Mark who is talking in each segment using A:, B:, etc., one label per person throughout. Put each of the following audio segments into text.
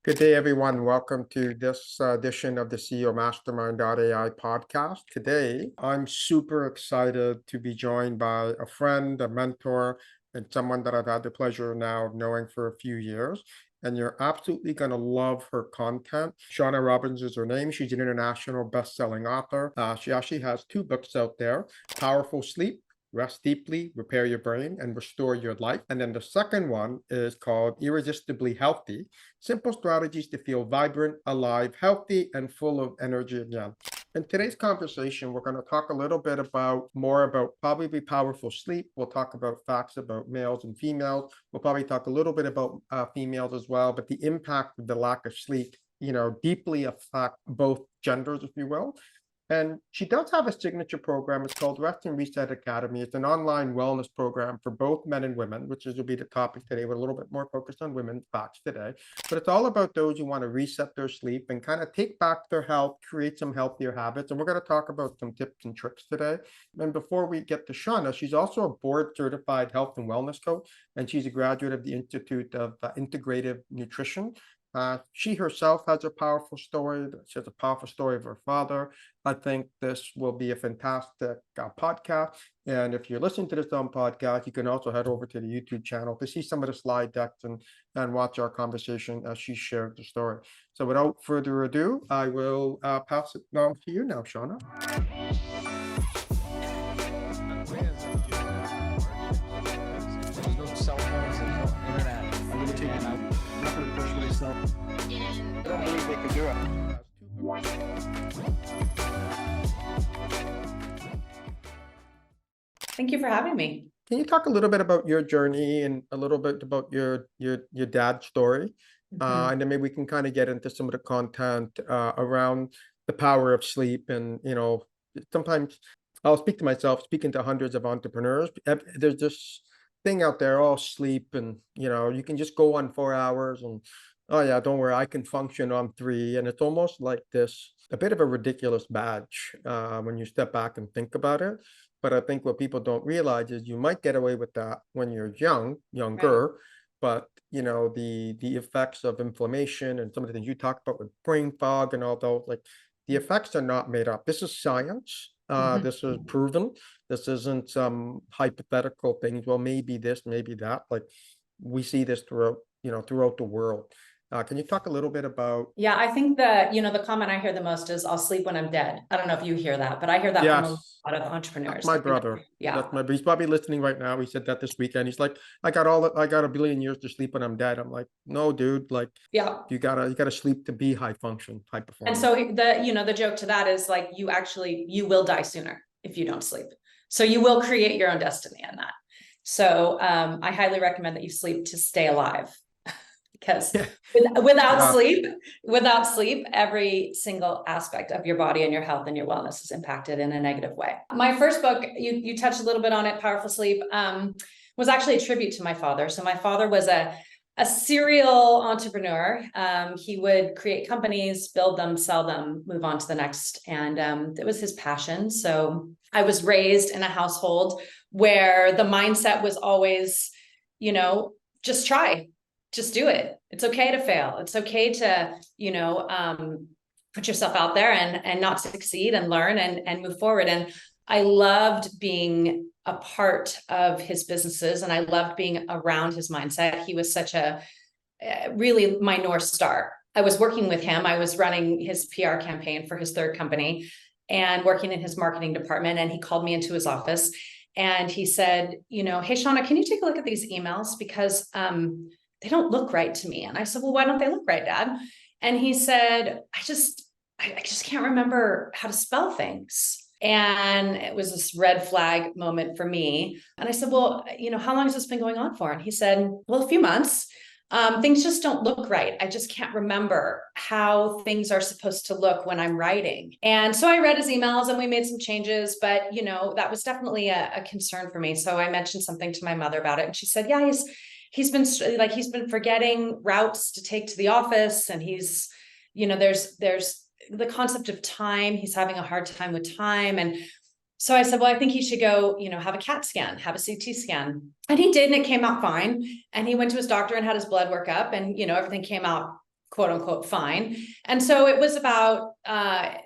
A: Good day, everyone. Welcome to this edition of the CEO Mastermind AI Podcast. Today, I'm super excited to be joined by a friend, a mentor, and someone that I've had the pleasure now of knowing for a few years. And you're absolutely going to love her content. Shauna Robbins is her name. She's an international best-selling author. She actually has 2 books out there, Powerful Sleep, Rest Deeply, Repair Your Brain, and Restore Your Life. And then the second one is called Irresistibly Healthy, Simple Strategies to Feel Vibrant, Alive, Healthy, and Full of Energy again. In today's conversation, we're going to talk a little bit more about probably powerful sleep. We'll talk about facts about males and females. We'll probably talk a little bit about females as well, but the impact of the lack of sleep, deeply affect both genders, if you will. And she does have a signature program. It's called Rest and Reset Academy. It's an online wellness program for both men and women, which will be the topic today. We're a little bit more focused on women's facts today. But it's all about those who want to reset their sleep and kind of take back their health, create some healthier habits. And we're going to talk about some tips and tricks today. And before we get to Shauna, she's also a board-certified health and wellness coach, and she's a graduate of the Institute of Integrative Nutrition. She herself has a powerful story. She has a powerful story of her father. I think this will be a fantastic podcast. And if you're listening to this on podcast, you can also head over to the YouTube channel to see some of the slide decks and watch our conversation as she shared the story. So without further ado, I will pass it on to you now, Shauna.
B: I don't believe they can do it.
C: Thank you for having me.
A: Can you talk a little bit about your journey and a little bit about your dad's story? And then maybe we can kind of get into some of the content around the power of sleep. And, sometimes I'll speak to myself, speaking to hundreds of entrepreneurs. There's this thing out there, sleep, and, you can just go on 4 hours and, oh yeah, don't worry, I can function on 3. And it's almost like a bit of a ridiculous badge when you step back and think about it. But I think what people don't realize is you might get away with that when you're younger, right. But the effects of inflammation and some of the things you talked about with brain fog and all those, like the effects are not made up. This is science. This is proven. This isn't some hypothetical things. Well, maybe this, maybe that. Like we see this throughout the world. Can you talk a little bit about?
C: Yeah, I think the comment I hear the most is "I'll sleep when I'm dead." I don't know if you hear that, but I hear that from a lot of entrepreneurs.
A: That's my brother.
C: Yeah,
A: he's probably listening right now. He said that this weekend. He's like, I got a billion years to sleep when I'm dead. I'm like, no, dude. Like, yeah, you gotta sleep to be high function, high performance.
C: And so the joke to that is like you will die sooner if you don't sleep. So you will create your own destiny in that. So I highly recommend that you sleep to stay alive. Because without sleep, every single aspect of your body and your health and your wellness is impacted in a negative way. My first book, you touched a little bit on it, Powerful Sleep, was actually a tribute to my father. So my father was a serial entrepreneur. He would create companies, build them, sell them, move on to the next. And it was his passion. So I was raised in a household where the mindset was always, just try. Just do it. It's okay to fail. It's okay to, put yourself out there and not succeed and learn and move forward. And I loved being a part of his businesses and I loved being around his mindset. He was such really my North Star. I was working with him. I was running his PR campaign for his 3rd company and working in his marketing department. And he called me into his office and he said, hey, Shauna, can you take a look at these emails? Because, they don't look right to me. And I said, well, why don't they look right, Dad? And he said, I just can't remember how to spell things. And it was this red flag moment for me. And I said, well, how long has this been going on for? And he said, well, a few months. Things just don't look right. I just can't remember how things are supposed to look when I'm writing. And so I read his emails and we made some changes, but that was definitely a concern for me. So I mentioned something to my mother about it. And she said, yeah, he's been forgetting routes to take to the office. And he's, there's the concept of time. He's having a hard time with time. And so I said, well, I think he should go, have a CAT scan, have a CT scan. And he did, and it came out fine. And he went to his doctor and had his blood work up and, everything came out quote unquote fine. And so it was about,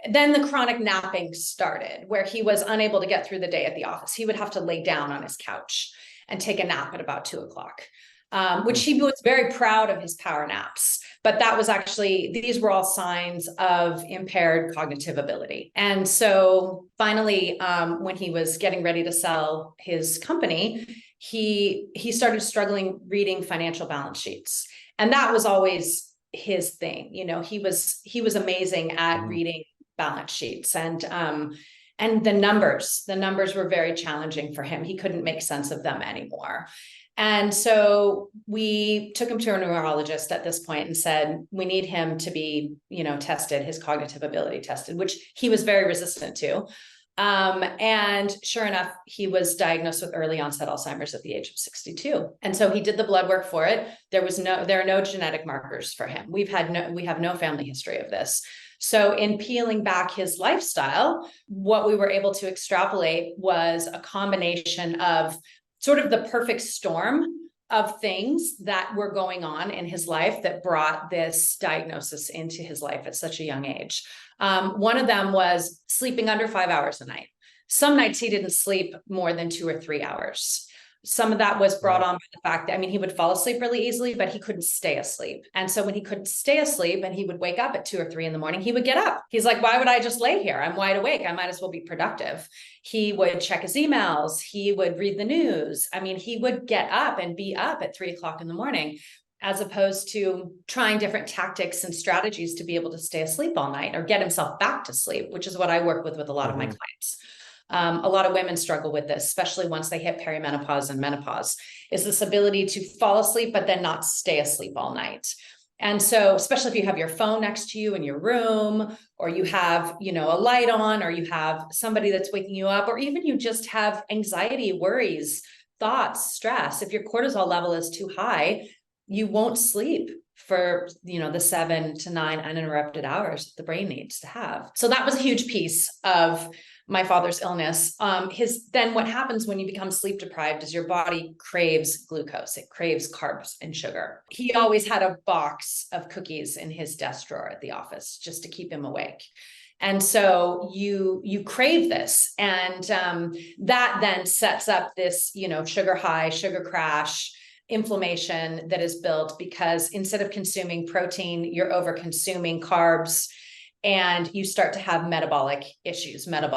C: then the chronic napping started, where he was unable to get through the day at the office. He would have to lay down on his couch and take a nap at about 2:00. Which he was very proud of his power naps, but that was actually, these were all signs of impaired cognitive ability. And so finally, when he was getting ready to sell his company, he started struggling reading financial balance sheets. And that was always his thing. You know, he was amazing at reading balance sheets, and the numbers were very challenging for him. He couldn't make sense of them anymore. And so we took him to a neurologist at this point and said, we need him to be, tested, his cognitive ability tested, which he was very resistant to. And sure enough, he was diagnosed with early onset Alzheimer's at the age of 62. And so he did the blood work for it. There are no genetic markers for him. We have no family history of this. So in peeling back his lifestyle, what we were able to extrapolate was a combination of sort of the perfect storm of things that were going on in his life that brought this diagnosis into his life at such a young age. One of them was sleeping under 5 hours a night. Some nights he didn't sleep more than 2 or 3 hours. Some of that was brought on by the fact that, he would fall asleep really easily, but he couldn't stay asleep. And so when he couldn't stay asleep and he would wake up at 2 or 3 in the morning, he would get up. He's like, why would I just lay here? I'm wide awake. I might as well be productive. He would check his emails. He would read the news. He would get up and be up at 3:00 in the morning, as opposed to trying different tactics and strategies to be able to stay asleep all night or get himself back to sleep, which is what I work with a lot of my clients. A lot of women struggle with this, especially once they hit perimenopause and menopause, is this ability to fall asleep, but then not stay asleep all night. And so, especially if you have your phone next to you in your room, or you have, a light on, or you have somebody that's waking you up, or even you just have anxiety, worries, thoughts, stress. If your cortisol level is too high, you won't sleep for, the 7 to 9 uninterrupted hours that the brain needs to have. So that was a huge piece of my father's illness. Then what happens when you become sleep deprived is your body craves glucose. It craves carbs and sugar. He always had a box of cookies in his desk drawer at the office just to keep him awake. And so you crave this, and that then sets up this, sugar high, sugar crash, inflammation that is built, because instead of consuming protein, you're over consuming carbs, and you start to have metabolic issues, symptoms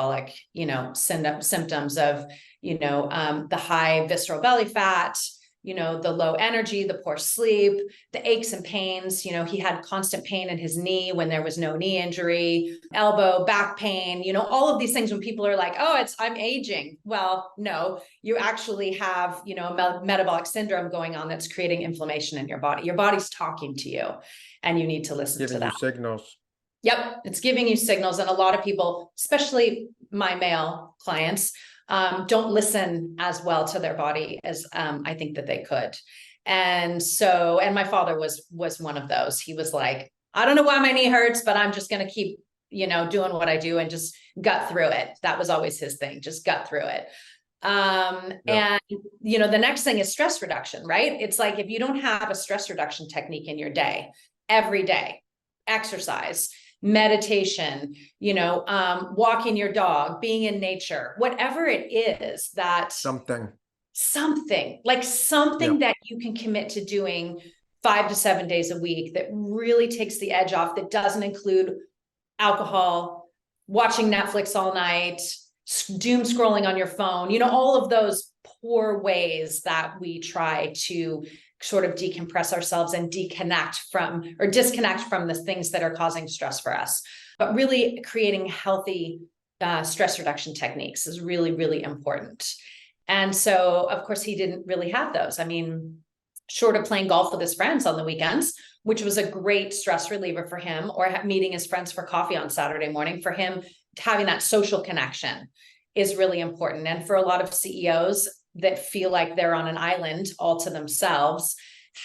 C: of, the high visceral belly fat, the low energy, the poor sleep, the aches and pains. He had constant pain in his knee when there was no knee injury, elbow, back pain, all of these things when people are like, oh, I'm aging. Well, no, you actually have, a metabolic syndrome going on that's creating inflammation in your body. Your body's talking to you, and you need to listen to that.
A: Signals.
C: Yep. It's giving you signals. And a lot of people, especially my male clients, don't listen as well to their body as I think that they could. And so, and my father was one of those. He was like, I don't know why my knee hurts, but I'm just going to keep, doing what I do and just gut through it. That was always his thing. Just gut through it. And, the next thing is stress reduction, right? It's like, if you don't have a stress reduction technique in your day, every day, exercise, meditation, walking your dog, being in nature, whatever it is that something that you can commit to doing 5 to 7 days a week that really takes the edge off, that doesn't include alcohol, watching Netflix all night, doom scrolling on your phone, all of those poor ways that we try to sort of decompress ourselves and disconnect from the things that are causing stress for us. But really creating healthy stress reduction techniques is really, really important. And so, of course, he didn't really have those. Short of playing golf with his friends on the weekends, which was a great stress reliever for him, or meeting his friends for coffee on Saturday morning, for him, having that social connection is really important. And for a lot of CEOs that feel like they're on an island all to themselves,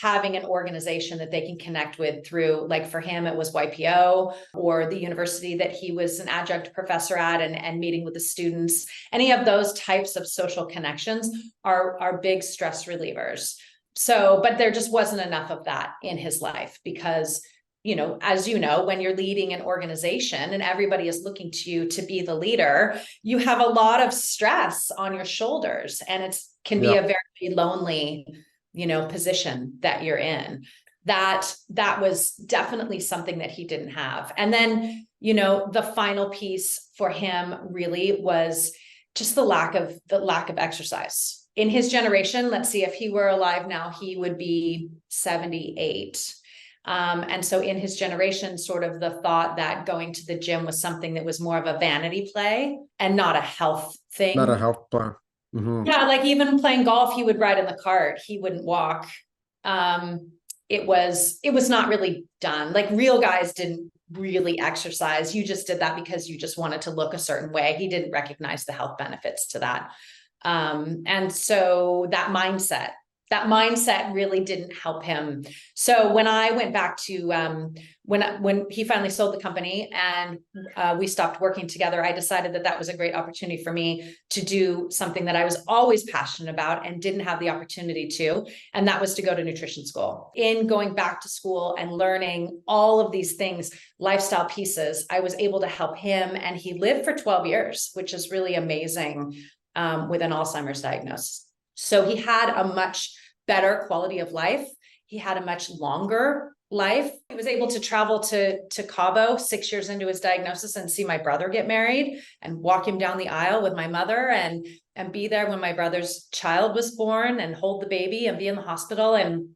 C: having an organization that they can connect with through, like for him, it was YPO, or the university that he was an adjunct professor at, and meeting with the students. Any of those types of social connections are big stress relievers. So, but there just wasn't enough of that in his life, because, as you know, when you're leading an organization and everybody is looking to you to be the leader, you have a lot of stress on your shoulders, and it can be a very lonely, position that you're in. That was definitely something that he didn't have. And then, the final piece for him really was just the lack of exercise. In his generation, let's see, if he were alive now, he would be 78. And so in his generation, sort of the thought that going to the gym was something that was more of a vanity play and not a health thing.
A: Not a health plan. Mm-hmm.
C: Yeah, like even playing golf, he would ride in the cart. He wouldn't walk. It was not really done. Like real guys didn't really exercise. You just did that because you just wanted to look a certain way. He didn't recognize the health benefits to that. And so that mindset really didn't help him. So when I went back to, when he finally sold the company and we stopped working together, I decided that was a great opportunity for me to do something that I was always passionate about and didn't have the opportunity to, and that was to go to nutrition school. In going back to school and learning all of these things, lifestyle pieces, I was able to help him, and he lived for 12 years, which is really amazing, with an Alzheimer's diagnosis. So he had a much better quality of life. He had a much longer life. He was able to travel to Cabo 6 years into his diagnosis and see my brother get married and walk him down the aisle with my mother and be there when my brother's child was born and hold the baby and be in the hospital, and,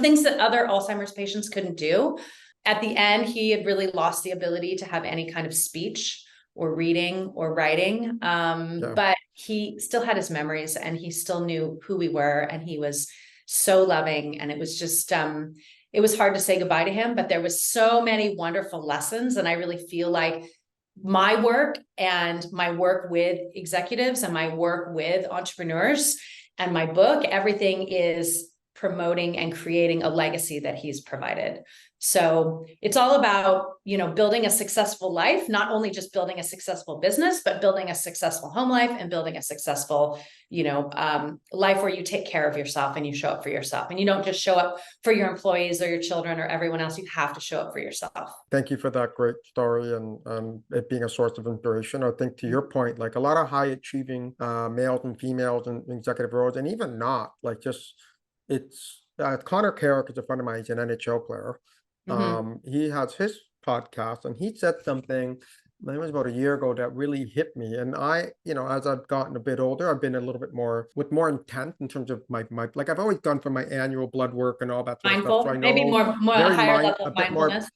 C: things that other Alzheimer's patients couldn't do. At the end, he had really lost the ability to have any kind of speech or reading or writing. But he still had his memories, and he still knew who we were, and he was so loving. And it was just, it was hard to say goodbye to him, but there was so many wonderful lessons. And I really feel like my work and my work with executives and my work with entrepreneurs and my book, everything is promoting and creating a legacy that he's provided. So it's all about, building a successful life, not only just building a successful business, but building a successful home life and building a successful, life where you take care of yourself and you show up for yourself, and you don't just show up for your employees or your children or everyone else. You have to show up for yourself.
A: Thank you for that great story and it being a source of inspiration. I think to your point, like a lot of high achieving males and females in executive roles, and even not, like just it's Connor Carrick is a friend of mine. He's an NHL player. He has his podcast, and he said something, it was about a year ago, that really hit me. And I, as I've gotten a bit older, I've been a little bit more intent in terms of my like I've always done for my annual blood work and all that sort of stuff. So I know
C: maybe more
A: very
C: higher level of mindfulness.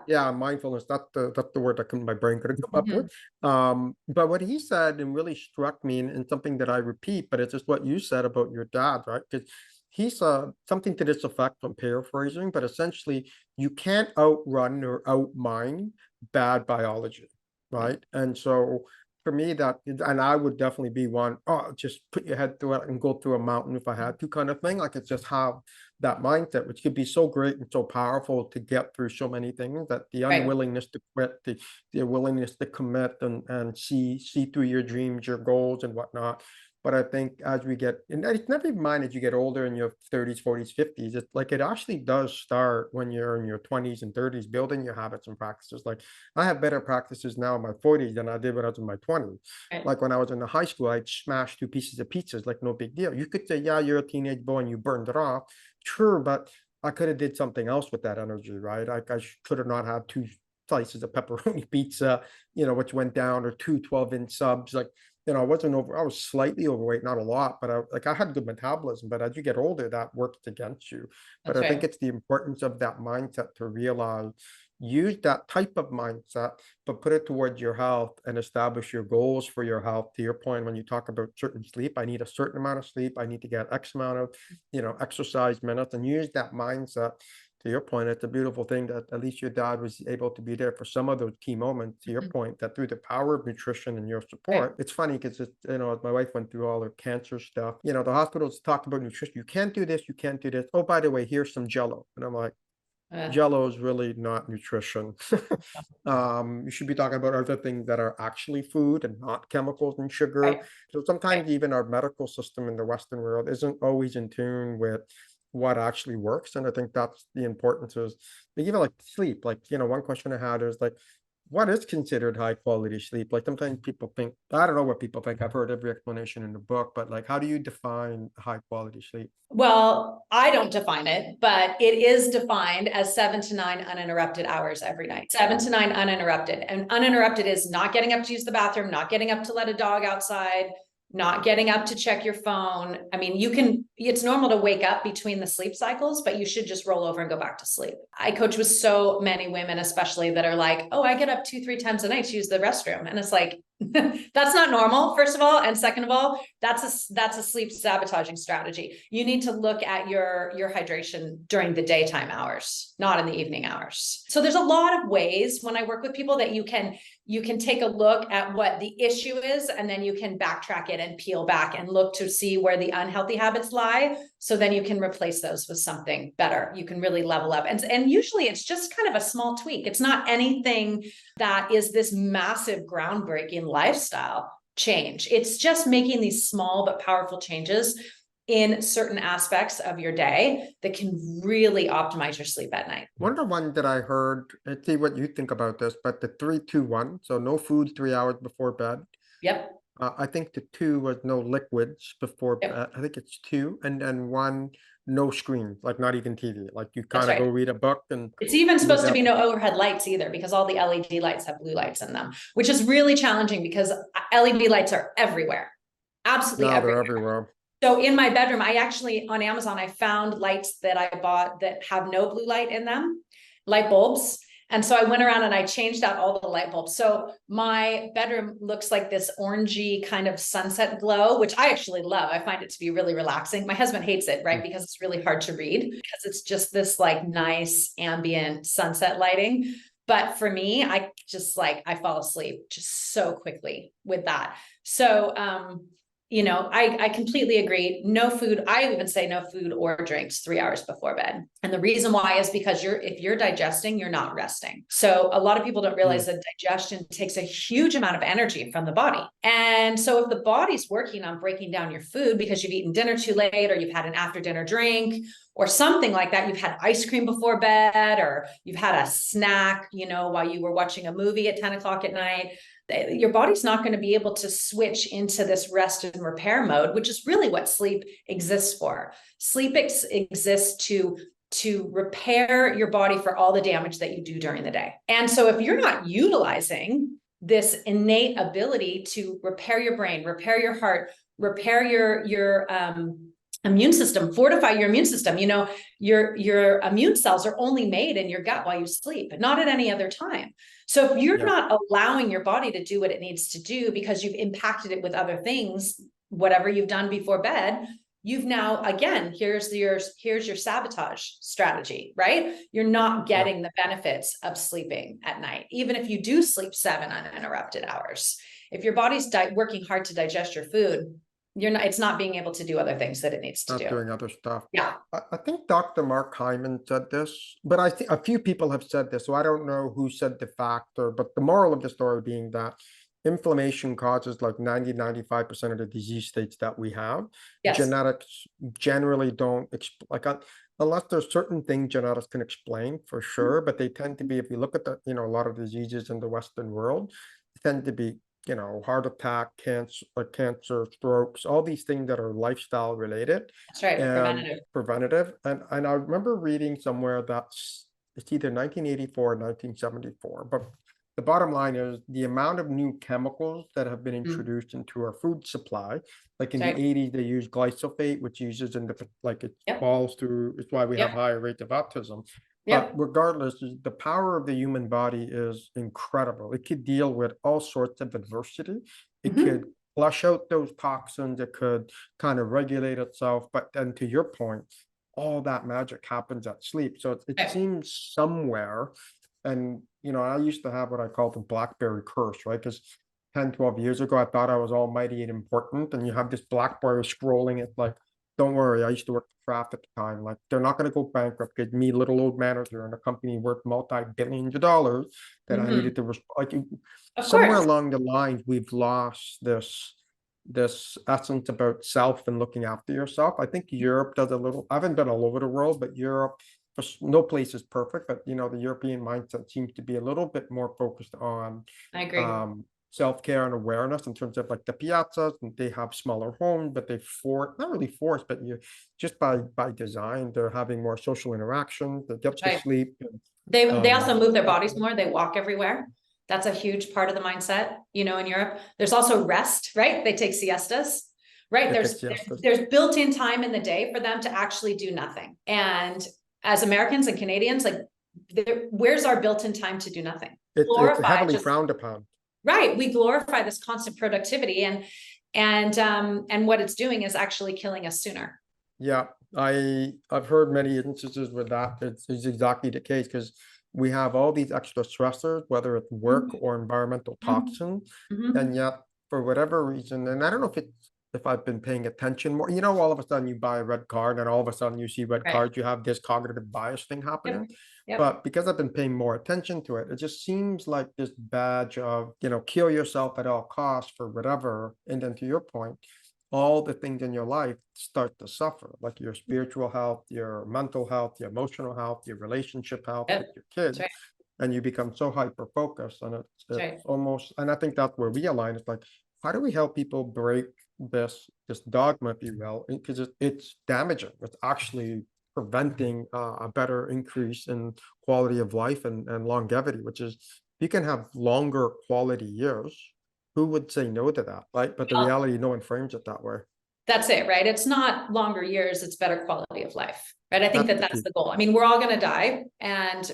A: Mindfulness. That's the word that my brain could have come up with. But what he said and really struck me, and something that I repeat, but it's just what you said about your dad, right? Because he saw something to this effect, I'm paraphrasing, but essentially you can't outrun or outmind bad biology, right? And so for me, and I would definitely be one, just put your head through it and go through a mountain if I had to, kind of thing. Like it's just have that mindset, which could be so great and so powerful to get through so many things, that the unwillingness to quit, the willingness to commit and see through your dreams, your goals and whatnot. But I think as we get, and it's never even mind as you get older in your 30s, 40s, 50s, it's like it actually does start when you're in your 20s and 30s, building your habits and practices. Like I have better practices now in my 40s than I did when I was in my 20s. Like when I was in the high school, I'd smash 2 pieces of pizzas, like no big deal. You could say, yeah, you're a teenage boy and you burned it off. True, but I could have did something else with that energy, right? I could have not had 2 slices of pepperoni pizza, which went down, or 2 12-inch subs. Like, I was slightly overweight, not a lot, but I had good metabolism. But as you get older, that works against you. But I think it's the importance of that mindset to realize, use that type of mindset, but put it towards your health and establish your goals for your health. To your point, when you talk about certain sleep, I need a certain amount of sleep. I need to get X amount of, exercise minutes, and use that mindset. To your point, it's a beautiful thing that at least your dad was able to be there for some of those key moments. To your point, that through the power of nutrition and your support, it's funny because my wife went through all her cancer stuff. The hospitals talked about nutrition. You can't do this. You can't do this. Oh, by the way, here's some Jello. And I'm like, Jello is really not nutrition. You should be talking about other things that are actually food and not chemicals and sugar. So sometimes even our medical system in the Western world isn't always in tune with what actually works. And I think that's the importance is even like sleep. Like, one question I had is like, what is considered high quality sleep? Like sometimes people think, I don't know what people think. I've heard every explanation in the book, but like, how do you define high quality sleep?
C: Well, I don't define it, but it is defined as 7 to 9 uninterrupted hours every night. 7 to 9 uninterrupted. And uninterrupted is not getting up to use the bathroom, not getting up to let a dog outside, not getting up to check your phone. I mean, it's normal to wake up between the sleep cycles, but you should just roll over and go back to sleep. I coach with so many women, especially that are like, oh, I get up 2-3 times a night to use the restroom. And it's like, that's not normal, first of all. And second of all, that's a sleep sabotaging strategy. You need to look at your hydration during the daytime hours, not in the evening hours. So there's a lot of ways when I work with people that you can take a look at what the issue is, and then you can backtrack it and peel back and look to see where the unhealthy habits lie. So then you can replace those with something better. You can really level up. And usually it's just kind of a small tweak. It's not anything that is this massive groundbreaking lifestyle change. It's just making these small but powerful changes in certain aspects of your day that can really optimize your sleep at night.
A: One of the ones that I heard, let's see what you think about this, but the 3-2-1, so no food 3 hours before bed.
C: Yep.
A: I think the 2 was no liquids before
C: Yep.
A: bed. I think it's 2, and then 1, no screens, like not even TV. Like you kind of
C: right.
A: go read a book, and
C: it's even supposed to be
A: that.
C: no overhead lights either, because all the LED lights have blue lights in them, which is really challenging because LED lights are everywhere, absolutely
A: Now they're
C: everywhere.
A: everywhere.
C: So in my bedroom, I actually, on Amazon, I found lights that I bought that have no blue light in them, light bulbs. And so I went around and I changed out all the light bulbs. So my bedroom looks like this orangey kind of sunset glow, which I actually love. I find it to be really relaxing. My husband hates it, right? Because it's really hard to read, because it's just this like nice ambient sunset lighting. But for me, I just I fall asleep just so quickly with that. So, I completely agree. No food. I even say no food or drinks 3 hours before bed. And the reason why is because if you're digesting, you're not resting. So a lot of people don't realize that digestion takes a huge amount of energy from the body. And so if the body's working on breaking down your food because you've eaten dinner too late, or you've had an after dinner drink or something like that, you've had ice cream before bed, or you've had a snack, while you were watching a movie at 10 o'clock at night, your body's not going to be able to switch into this rest and repair mode, which is really what sleep exists for. Sleep exists to repair your body for all the damage that you do during the day. And so if you're not utilizing this innate ability to repair your brain, repair your heart, repair your immune system, fortify your immune system. Your immune cells are only made in your gut while you sleep, not at any other time. So if you're not allowing your body to do what it needs to do because you've impacted it with other things, whatever you've done before bed, you've now, again, here's your sabotage strategy, right? You're not getting the benefits of sleeping at night, even if you do sleep 7 uninterrupted hours. If your body's working hard to digest your food, it's not being able to do other things that it needs to do.
A: Not doing other stuff.
C: Yeah.
A: I think Dr. Mark Hyman said this, but I think a few people have said this, so I don't know who said the factor, but the moral of the story being that inflammation causes like 90-95% of the disease states that we have.
C: Yes.
A: Genetics generally don't unless there's certain things genetics can explain for sure, but they tend to be, if you look at a lot of diseases in the Western world, they tend to be heart attack, cancer, strokes, all these things that are lifestyle related.
C: That's right.
A: And preventative. And I remember reading somewhere that it's either 1984 or 1974, but the bottom line is the amount of new chemicals that have been introduced into our food supply. Like in the 80s, they used glyphosate, which uses it falls through. It's why we have higher rates of autism. But regardless, the power of the human body is incredible. It could deal with all sorts of adversity. It could flush out those toxins. It could kind of regulate itself. But then to your point, all that magic happens at sleep. So it seems somewhere, and I used to have what I call the BlackBerry curse, right? Because 10, 12 years ago, I thought I was almighty and important. And you have this BlackBerry scrolling it like, don't worry, I used to work for Kraft at the time. Like, they're not going to go bankrupt because me, little old manager in a company worth multi-billions of dollars, that I needed to somewhere along the lines, we've lost this this essence about self and looking after yourself. I think Europe does a little, I haven't been all over the world, but Europe, no place is perfect, but you know, the European mindset seems to be a little bit more focused on
C: I agree.
A: self-care and awareness in terms of like the piazzas, and they have smaller homes, but they not really forced, but you just by design, they're having more social interaction, they get
C: That's
A: to
C: right.
A: sleep.
C: They also move their bodies
A: Um,
C: more. They walk everywhere. That's a huge part of the mindset, you know, in Europe. There's also rest, right? They take siestas, right?
A: It takes
C: There's built-in time in the day for them to actually do nothing. And as Americans and Canadians, like, where's our built-in time to do nothing?
A: it's
C: Glorify
A: heavily
C: just
A: frowned upon.
C: right. We glorify this constant productivity, and what it's doing is actually killing us sooner.
A: Yeah, I've heard many instances where that is exactly the case, because we have all these extra stressors, whether it's work or environmental toxins,
C: Mhm.
A: and yet for whatever reason, and I don't know if I've been paying attention more, you know, all of a sudden you buy a red card and all of a sudden you see red
C: Right.
A: cards, you have this cognitive bias thing happening.
C: Yep.
A: But because I've been paying more attention to it, it just seems like this badge of, you know, kill yourself at all costs for whatever. And then to your point, all the things in your life start to suffer, like your spiritual health, your mental health, your emotional health, your relationship health
C: Yep.
A: with your kids.
C: Right.
A: And you become so hyper focused, and it's
C: Right.
A: almost, and I think that's where we align. It's like, how do we help people break this dogma, if you will, because it's damaging. It's actually preventing a better increase in quality of life and longevity, which is, you can have longer quality years. Who would say no to that, right? But the
C: Well,
A: reality, no one frames it that way.
C: that's it, right? It's not longer years, it's better quality of life, right? I think
A: That's the
C: that's
A: key.
C: the goal. I mean, we're all going to die, and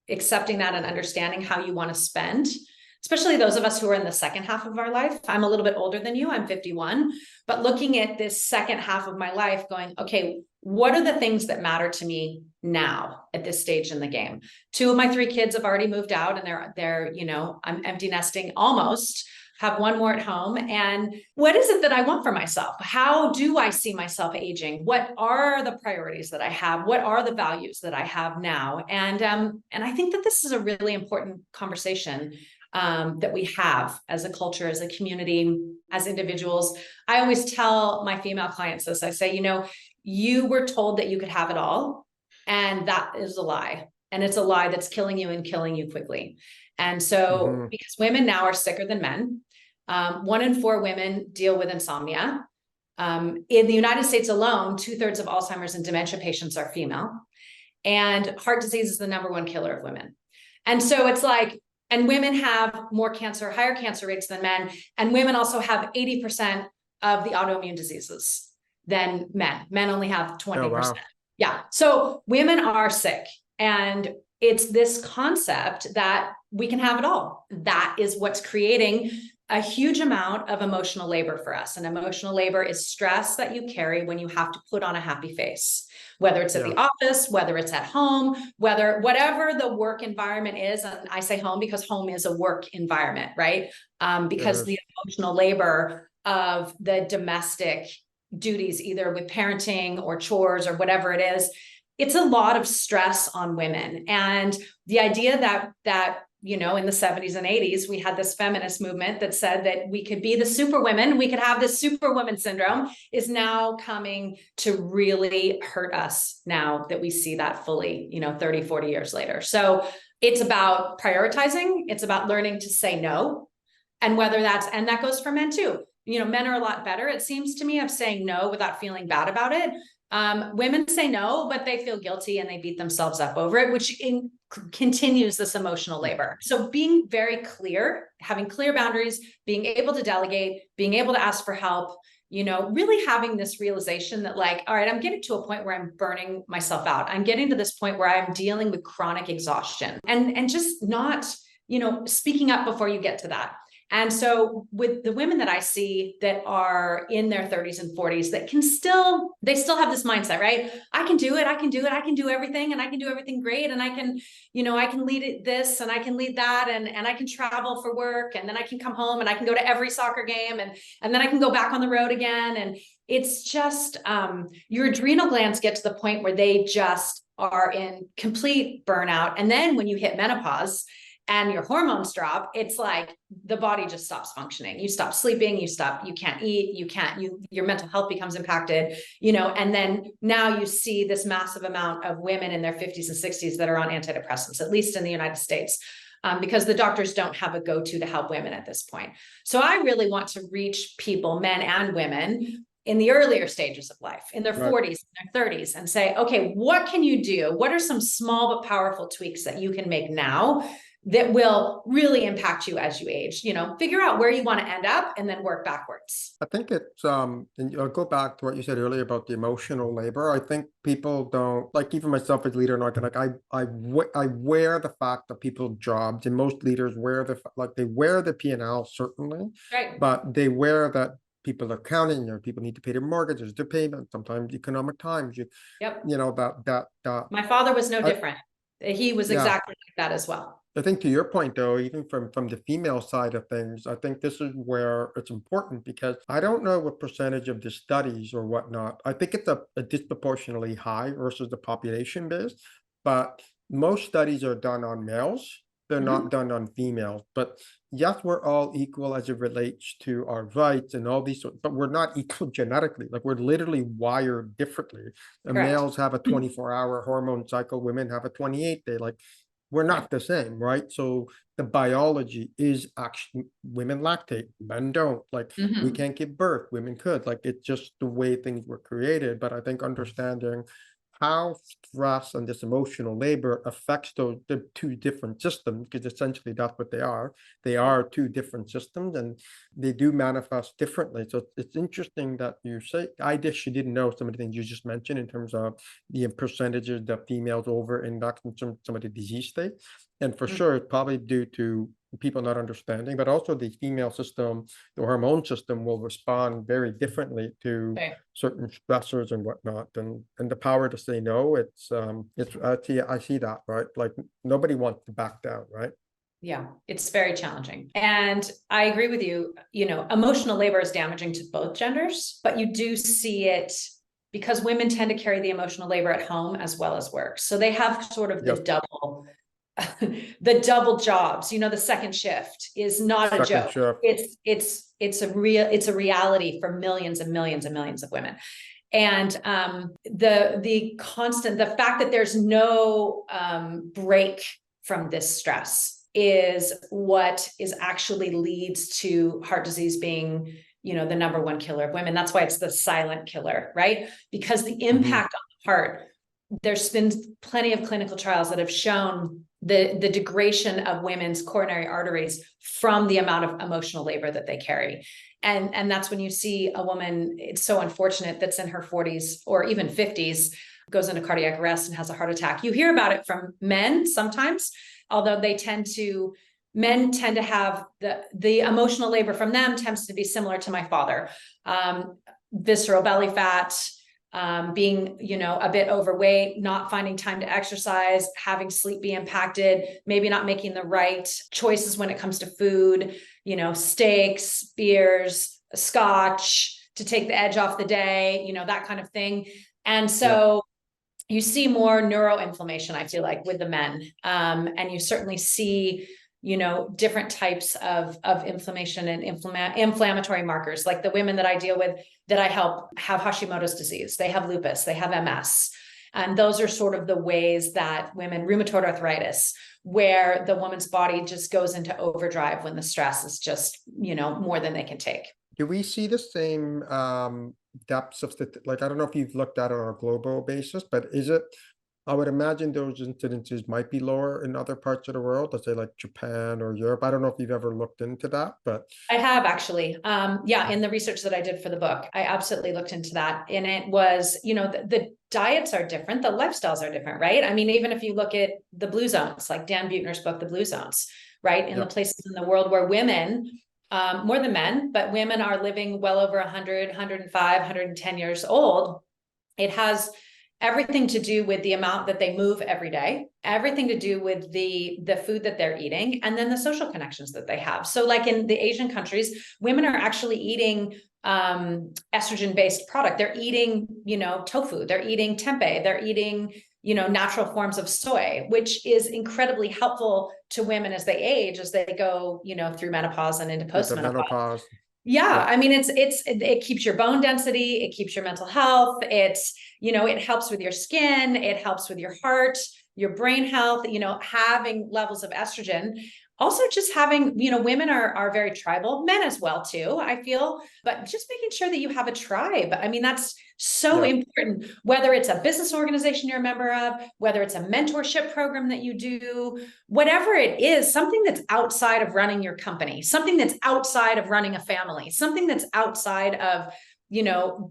C: accepting that and understanding how you want to spend, especially those of us who are in the second half of our life. I'm a little bit older than you, I'm 51, but looking at this second half of my life going, okay, what are the things that matter to me now at this stage in the game? 2 of my 3 kids have already moved out, and they're, you know, I'm empty nesting almost, have 1 more at home. And what is it that I want for myself? How do I see myself aging? What are the priorities that I have? What are the values that I have now? And I think that this is a really important conversation that we have as a culture, as a community, as individuals. I always tell my female clients this. I say, you know, you were told that you could have it all, and that is a lie. And it's a lie that's killing you and killing you quickly. And so, because women now are sicker than men, 1 in 4 women deal with insomnia. In the United States alone, 2/3 of Alzheimer's and dementia patients are female, and heart disease is the #1 killer of women. And so it's like, and women have more cancer, higher cancer rates than men, and women also have 80% of the autoimmune diseases than men. Men only have 20%.
A: Oh, wow.
C: Yeah. So women are sick, and it's this concept that we can have it all. That is what's creating a huge amount of emotional labor for us. And emotional labor is stress that you carry when you have to put on a happy face, whether it's at the office, whether it's at home, whatever the work environment is. And I say home because home is a work environment, right? Because the emotional labor of the domestic duties, either with parenting or chores or whatever it is, it's a lot of stress on women. And the idea that you know, in the 70s and 80s, we had this feminist movement that said that we could be the superwomen, we could have this superwoman syndrome, is now coming to really hurt us now that we see that fully, you know, 30, 40 years later. So it's about prioritizing, it's about learning to say no. And whether that's, and that goes for men too. You know, men are a lot better, it seems to me, of saying no without feeling bad about it. Women say no, but they feel guilty and they beat themselves up over it, which continues this emotional labor. So being very clear, having clear boundaries, being able to delegate, being able to ask for help, you know, really having this realization that, like, all right, I'm getting to a point where I'm burning myself out. I'm getting to this point where I'm dealing with chronic exhaustion, and just not, you know, speaking up before you get to that. And so with the women that I see that are in their 30s and 40s, that they still have this mindset, right? I can do it. I can do it. I can do everything, and I can do everything great. And I can, you know, I can lead it this, and I can lead that, and I can travel for work, and then I can come home and I can go to every soccer game, and then I can go back on the road again. And it's just, your adrenal glands get to the point where they just are in complete burnout. And then when you hit menopause, and your hormones drop, it's like the body just stops functioning. You stop sleeping, you can't eat, your mental health becomes impacted, and then now you see this massive amount of women in their 50s and 60s that are on antidepressants, at least in the United States. Because the doctors don't have a go-to to help women at this point. So I really want to reach people, men and women, in the earlier stages of life, in their 40s, in their 30s, and say, okay, what can you do? What are some small but powerful tweaks that you can make now that will really impact you as you age? Figure out where you want to end up and then work backwards.
A: I think it's and I'll go back to what you said earlier about the emotional labor. I think people don't, like, even myself as leader, I wear the fact that people jobs, and most leaders wear they wear the P&L certainly,
C: Right.
A: but they wear that people are counting, or people need to pay their mortgages, their payments, sometimes economic times.
C: Yep.
A: That
C: My father was no different. He was exactly like that as well.
A: I think to your point, though, even from the female side of things, I think this is where it's important, because I don't know what percentage of the studies or whatnot. I think it's a disproportionately high versus the population base, but most studies are done on males. They're not done on females. But yes, we're all equal as it relates to our rights and all these, but we're not equal genetically. Like, we're literally wired differently. Males have a 24-hour hormone cycle. Women have a 28-day. Like, we're not the same, right? So the biology is actually, women lactate, men don't. Like, we can't give birth, women could. Like, it's just the way things were created. But I think understanding how stress and this emotional labor affects the two different systems, because essentially that's what they are. They are two different systems, and they do manifest differently. So it's interesting that you say, I just didn't know some of the things you just mentioned in terms of the percentages that females over index in some of the disease states. And for sure, it's probably due to people not understanding, but also the female system, the hormone system will respond very differently to certain stressors and whatnot. And the power to say no, it's I see that, right? Like, nobody wants to back down, right?
C: Yeah, it's very challenging. And I agree with you, emotional labor is damaging to both genders, but you do see it because women tend to carry the emotional labor at home as well as work. So they have sort of the double jobs. The second shift is not a joke. It's a reality for millions and millions and millions of women. And the fact that there's no break from this stress is what is actually leads to heart disease being, the number one killer of women. That's why it's the silent killer, right? Because the impact on the heart, there's been plenty of clinical trials that have shown the degradation of women's coronary arteries from the amount of emotional labor that they carry. And that's when you see a woman, it's so unfortunate, that's in her 40s or even 50s, goes into cardiac arrest and has a heart attack. You hear about it from men sometimes, although men tend to have the emotional labor from them tends to be similar to my father. Visceral belly fat, being, a bit overweight, not finding time to exercise, having sleep be impacted, maybe not making the right choices when it comes to food, steaks, beers, scotch to take the edge off the day, that kind of thing. And so you see more neuroinflammation, I feel like, with the men. And you certainly see, different types of inflammation and inflammatory markers. Like the women that I deal with, that I help, have Hashimoto's disease, they have lupus, they have MS. And those are sort of the ways that women, rheumatoid arthritis, where the woman's body just goes into overdrive when the stress is just, more than they can take.
A: Do we see the same depths of like, I don't know if you've looked at it on a global basis, but is it, I would imagine those incidences might be lower in other parts of the world, let's say like Japan or Europe. I don't know if you've ever looked into that, but
C: I have actually. In the research that I did for the book, I absolutely looked into that. And it was, the diets are different, the lifestyles are different, right? I mean, even if you look at the blue zones, like Dan Buettner's book, The Blue Zones, right? In the places in the world where women, more than men, but women are living well over 100, 105, 110 years old. It has everything to do with the amount that they move every day, everything to do with the food that they're eating, and then the social connections that they have. So like in the Asian countries, women are actually eating estrogen-based product. They're eating, tofu, they're eating tempeh, they're eating natural forms of soy, which is incredibly helpful to women as they age, as they go, through menopause and into
A: With the
C: postmenopause.
A: menopause.
C: Yeah,
A: Yeah.
C: I mean, it keeps your bone density, it keeps your mental health, it helps with your skin, it helps with your heart, your brain health, having levels of estrogen. Also just having, women are very tribal, men as well too, I feel, but just making sure that you have a tribe. I mean, that's so
A: Yeah.
C: important, whether it's a business organization you're a member of, whether it's a mentorship program that you do, whatever it is, something that's outside of running your company, something that's outside of running a family, something that's outside of,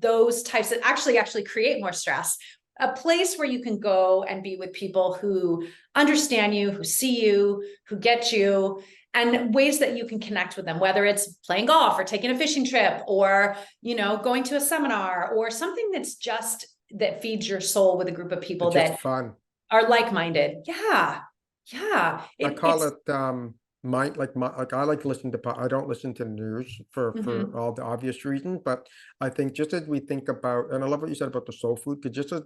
C: those types that actually create more stress. A place where you can go and be with people who understand you, who see you, who get you, and ways that you can connect with them, whether it's playing golf or taking a fishing trip or, going to a seminar or something that feeds your soul with a group of people
A: It's just
C: that
A: fun.
C: are like-minded. Yeah.
A: I call
C: It's
A: it like I like to listen to I don't listen to the news for
C: mhm,
A: all the obvious reasons, but I think just as we think about, and I love what you said about the soul food, because just as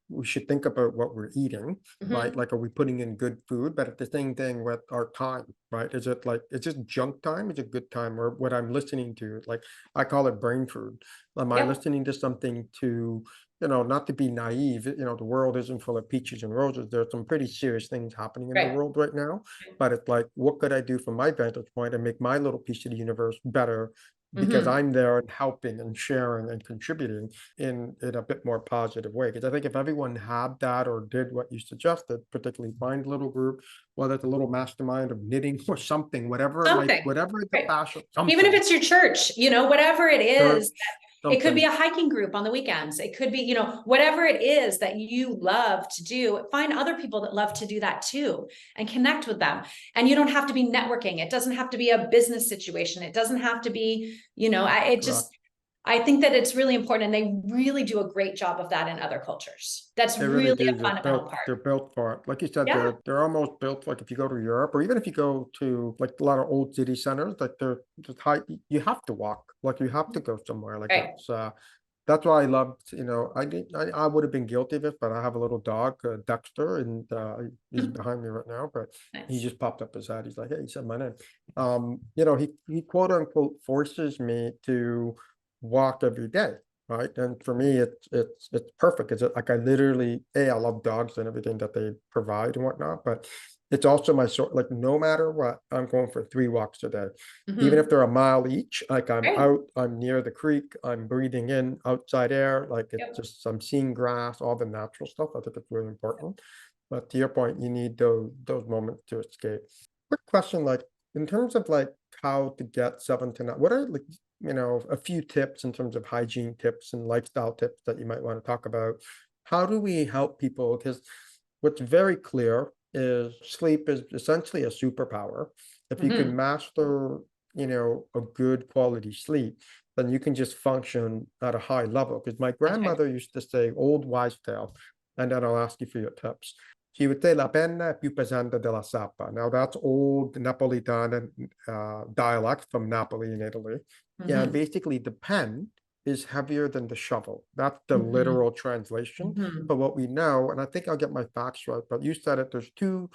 A: we should think about what we're eating, right?
C: mhm.
A: Like, are we putting in good food? But at the same thing with our time, right? Is it like, is it junk time? Is it good time? Or what I'm listening to, like, I call it brain food. Am I
C: Yep.
A: listening to something to, not to be naive, the world isn't full of peaches and roses. There's some pretty serious things happening in the
C: Right.
A: world right now. But it's like, what could I do from my vantage point and make my little piece of the universe better because
C: Mhm.
A: I'm there and helping and sharing and contributing in a bit more positive way? Because I think if everyone had that or did what you suggested, particularly find a little group, whether it's a little mastermind of knitting or something,
C: Something.
A: whatever the
C: Right.
A: passion,
C: Even if
A: something,
C: it's your church, whatever it is.
A: church,
C: It could be
A: something.
C: a hiking group on the weekends. It could be, whatever it is that you love to do, find other people that love to do that too and connect with them. And you don't have to be networking. It doesn't have to be a business situation. It doesn't have to be,
A: Correct.
C: I think that it's really important. And they really do a great job of that in other cultures. That's
A: They really
C: really
A: do.
C: a fundamental part.
A: They're built for it. Like you said,
C: Yeah.
A: they're almost built like if you go to Europe or even if you go to like a lot of old city centers, like they're just high, you have to walk, like you have to go somewhere. Like
C: Right.
A: that's why I loved, I would have been guilty of it, but I have a little dog, Dexter, and he's behind me right now, but he
C: Nice.
A: just popped up his head. He's like, hey, he said my name. He quote unquote forces me to walk every day. Right. And for me, it's perfect. It's like I literally, I love dogs and everything that they provide and whatnot, but it's also my sort, like no matter what, I'm going for 3 walks a day. Even if
C: Mhm.
A: they're a mile each, like I'm
C: Right.
A: out, I'm near the creek, I'm breathing in outside air, like it's
C: Yep.
A: just I'm seeing grass, all the natural stuff. I think it's really important. But to your point, you need those moments to escape. Quick question, like in terms of like how to get 7 to 9, what are like a few tips in terms of hygiene tips and lifestyle tips that you might want to talk about? How do we help people? Because what's very clear is sleep is essentially a superpower. If you can
C: Mhm.
A: master, a good quality sleep, then you can just function at a high level. Because my
C: That's right.
A: grandmother used to say, old wise tale, and then I'll ask you for your tips. She would say, la penna è più pesante della sappa. Now that's old Napolitan dialect from Napoli in Italy. Yeah, and
C: Mhm.
A: basically the pen is heavier than the shovel. That's the
C: Mhm.
A: literal translation.
C: Mhm.
A: But what we know, and I think I'll get my facts right, but you said it, there's two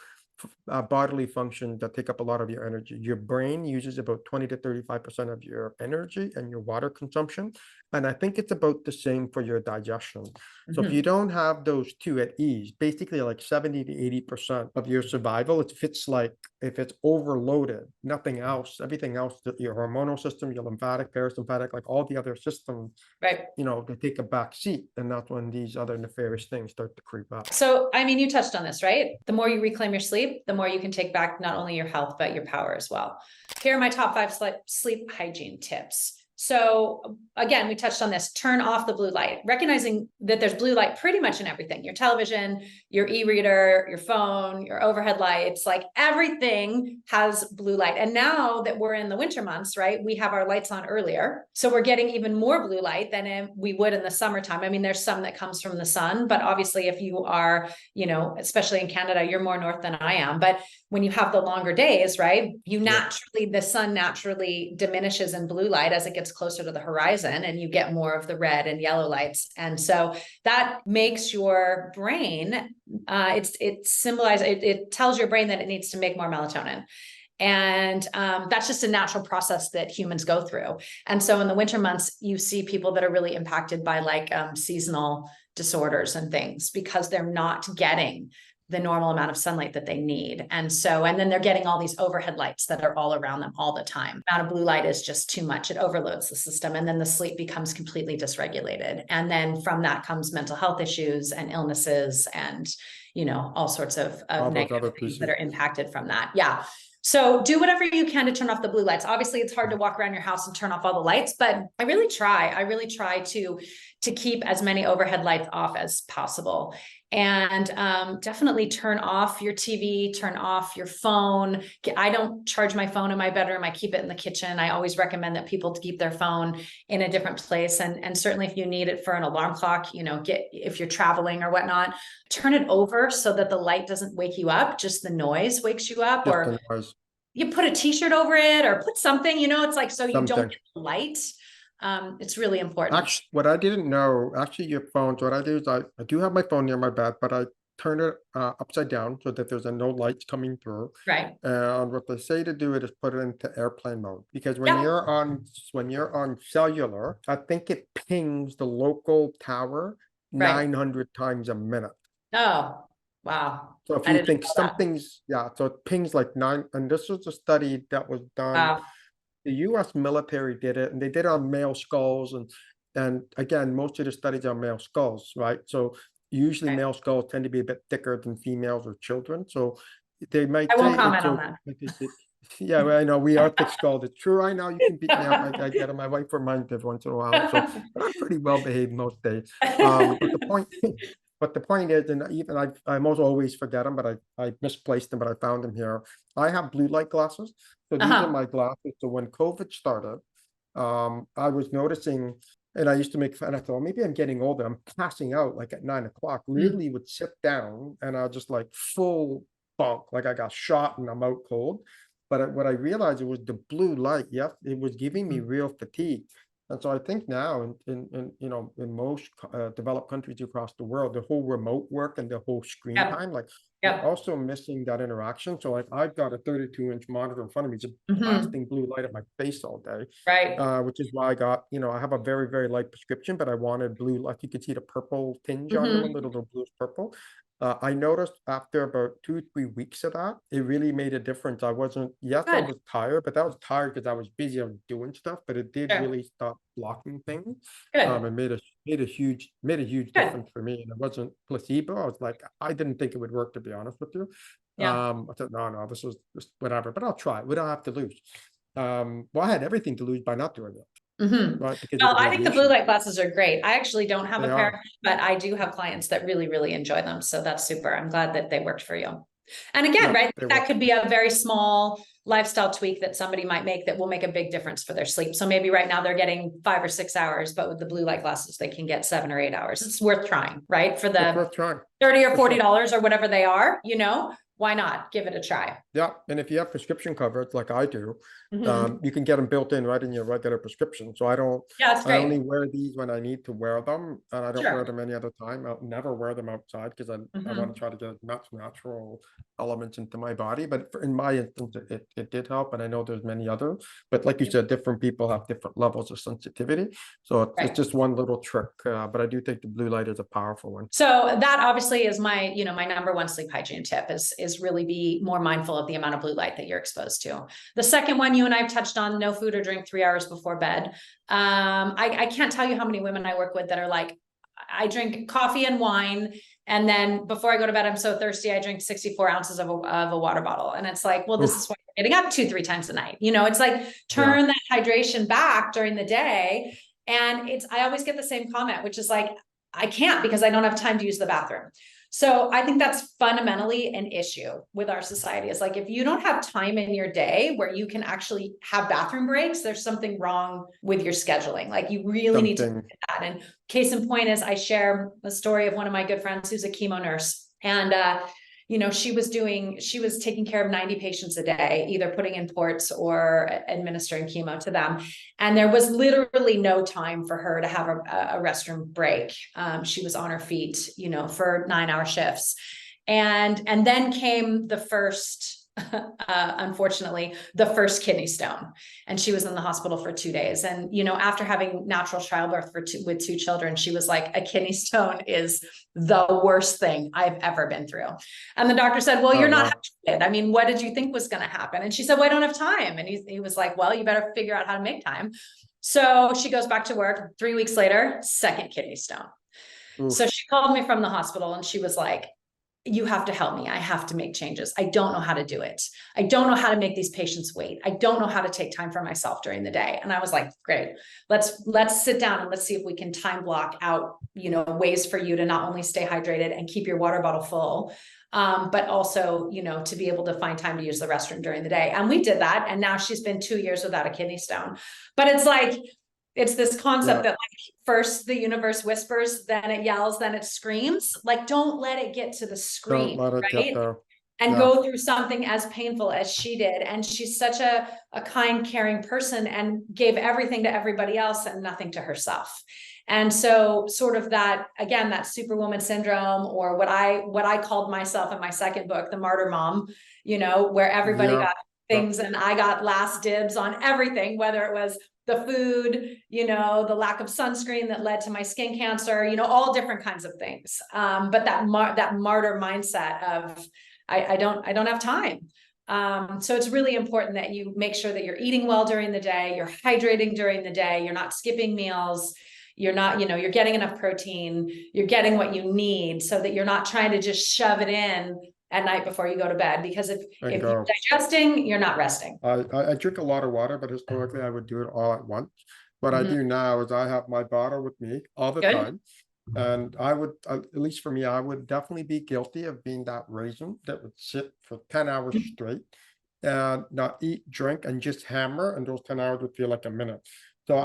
A: bodily functions that take up a lot of your energy. Your brain uses about 20 to 35% of your energy and your water consumption. And I think it's about the same for your digestion. So if you
C: Mhm.
A: don't have those two at ease, basically like 70 to 80% of your survival, if it's overloaded, nothing else, everything else, your hormonal system, your lymphatic, parasympathetic, like all the other systems,
C: Right.
A: they take a back seat. And that's when these other nefarious things start to creep up.
C: So, I mean, you touched on this, right? The more you reclaim your sleep, the more you can take back not only your health, but your power as well. Here are my top 5 sleep hygiene tips. So again, we touched on this, turn off the blue light, recognizing that there's blue light pretty much in everything, your television, your e-reader, your phone, your overhead lights, like everything has blue light. And now that we're in the winter months, right, we have our lights on earlier. So we're getting even more blue light than we would in the summertime. I mean, there's some that comes from the sun, but obviously if you are, especially in Canada, you're more north than I am, but when you have the longer days, right, the sun naturally diminishes in blue light as it gets closer to the horizon, and you get more of the red and yellow lights. And so that makes your brain, it tells your brain that it needs to make more melatonin. And that's just a natural process that humans go through. And so in the winter months, you see people that are really impacted by like seasonal disorders and things, because they're not getting the normal amount of sunlight that they need. And then they're getting all these overhead lights that are all around them all the time. The amount of blue light is just too much. It overloads the system. And then the sleep becomes completely dysregulated. And then from that comes mental health issues and illnesses and, all sorts of negative things that are impacted from that. Yeah. So do whatever you can to turn off the blue lights. Obviously, it's hard to walk around your house and turn off all the lights, but I really try to keep as many overhead lights off as possible. And definitely turn off your TV, turn off your phone. I don't charge my phone in my bedroom. I keep it in the kitchen. I always recommend that people keep their phone in a different place. And certainly if you need it for an alarm clock, if you're traveling or whatnot, turn it over so that the light doesn't wake you up. Just the noise wakes you up, or you put a t-shirt over it or put something, it's like, so you don't get the light. It's really important.
A: Actually, what I didn't know, your phones, what I do is I do have my phone near my bed, but I turn it upside down so that there's no lights coming through.
C: Right.
A: And what they say to do it is put it into airplane mode, because when you're on cellular, I think it pings the local tower 900 times a minute.
C: Oh, wow.
A: So if you think something's, so it pings like 9, and this was a study that was done.
C: Wow.
A: The U.S. military did it, and they did it on male skulls, and again, most of the studies are male skulls, right? So usually male skulls tend to be a bit thicker than females or children, so they might.
C: I won't comment on that.
A: Yeah, well, I know we are thick-skulled. It's true. I know you can beat me up. I get it. My wife reminds me once in a while, so but I'm pretty well behaved most days. But the point is, and even I almost always forget them, but I misplaced them, but I found them here. I have blue light glasses. So these are my glasses. So when COVID started, I was noticing, and I used to make fun. I thought, maybe I'm getting older. I'm passing out like at 9 o'clock. Literally would sit down and I just like full bunk, like I got shot and I'm out cold. But what I realized, it was the blue light. Yes, it was giving me real fatigue. And so I think now in most developed countries across the world, the whole remote work and the whole screen time, like you're also missing that interaction. So like I've got a 32-inch monitor in front of me, just blasting blue light at my face all day.
C: Right.
A: Which is why I got, I have a very, very light prescription, but I wanted blue, like you could see the purple tinge on it, a little bluish purple. I noticed after about 2-3 weeks of that, it really made a difference. I wasn't, I was tired, but that was tired because I was busy on doing stuff, but it did really stop blocking things. It made a huge difference for me. And it wasn't placebo. I was like, I didn't think it would work, to be honest with you. I thought, no, this was just whatever, but I'll try it. We don't have to lose. Well, I had everything to lose by not doing it. Right,
C: well, I think the blue light glasses are great. I actually don't have a pair, but I do have clients that really, really enjoy them. So that's super. I'm glad that they worked for you. And again, that could be a very small lifestyle tweak that somebody might make that will make a big difference for their sleep. So maybe right now they're getting 5 or 6 hours, but with the blue light glasses, they can get 7 or 8 hours. It's worth trying, right? For the $30 or $40 or whatever they are, why not give it a try?
A: Yeah. And if you have prescription coverage, like I do, you can get them built in right in your regular prescription. So I only wear these when I need to wear them, and I don't wear them any other time. I'll never wear them outside because I want to try to get as much natural elements into my body. But in my instance, it did help. And I know there's many others, but like you said, different people have different levels of sensitivity. So it's just one little trick. But I do think the blue light is a powerful one.
C: So that obviously is my, my number one sleep hygiene tip is really be more mindful of the amount of blue light that you're exposed to. The second one you and I've touched on, no food or drink 3 hours before bed. I can't tell you how many women I work with that are like, I drink coffee and wine, and then before I go to bed, I'm so thirsty, I drink 64 ounces of a water bottle. And it's like, well, this is why you're getting up 2-3 times a night. It's like, turn that hydration back during the day. And I always get the same comment, which is like, I can't because I don't have time to use the bathroom. So I think that's fundamentally an issue with our society. It's like, if you don't have time in your day where you can actually have bathroom breaks, there's something wrong with your scheduling. Like you really need to look at that. And case in point is I share the story of one of my good friends who's a chemo nurse. And she was taking care of 90 patients a day, either putting in ports or administering chemo to them. And there was literally no time for her to have a restroom break. She was on her feet, for 9-hour shifts. And then came the first, unfortunately, the first kidney stone. And she was in the hospital for 2 days. And, after having natural childbirth with 2 children, she was like, a kidney stone is the worst thing I've ever been through. And the doctor said, well, you're not having it. I mean, what did you think was going to happen? And she said, well, I don't have time. And he was like, well, you better figure out how to make time. So she goes back to work. 3 weeks later, second kidney stone. Oof. So she called me from the hospital and she was like, you have to help me. I have to make changes. I don't know how to do it. I don't know how to make these patients wait. I don't know how to take time for myself during the day. And I was like, great, let's sit down and let's see if we can time block out, ways for you to not only stay hydrated and keep your water bottle full, but also, to be able to find time to use the restroom during the day. And we did that. And now she's been 2 years without a kidney stone. But it's like, it's this concept that first the universe whispers, then it yells, then it screams. Like, don't let it get to the scream, right? And go through something as painful as she did. And she's such a kind, caring person and gave everything to everybody else and nothing to herself. And so sort of that, again, that superwoman syndrome, or what I called myself in my second book, the martyr mom, where everybody got things and I got last dibs on everything, whether it was the food, the lack of sunscreen that led to my skin cancer, all different kinds of things. But that martyr mindset of, I don't have time. So it's really important that you make sure that you're eating well during the day, you're hydrating during the day, you're not skipping meals, you're not, you're getting enough protein, you're getting what you need so that you're not trying to just shove it in at night before you go to bed, because if you're digesting, you're not resting.
A: I drink a lot of water, but historically I would do it all at once. What I do now is I have my bottle with me all the time. And I would, at least for me, I would definitely be guilty of being that raisin that would sit for 10 hours straight and not eat, drink, and just hammer. And those 10 hours would feel like a minute. So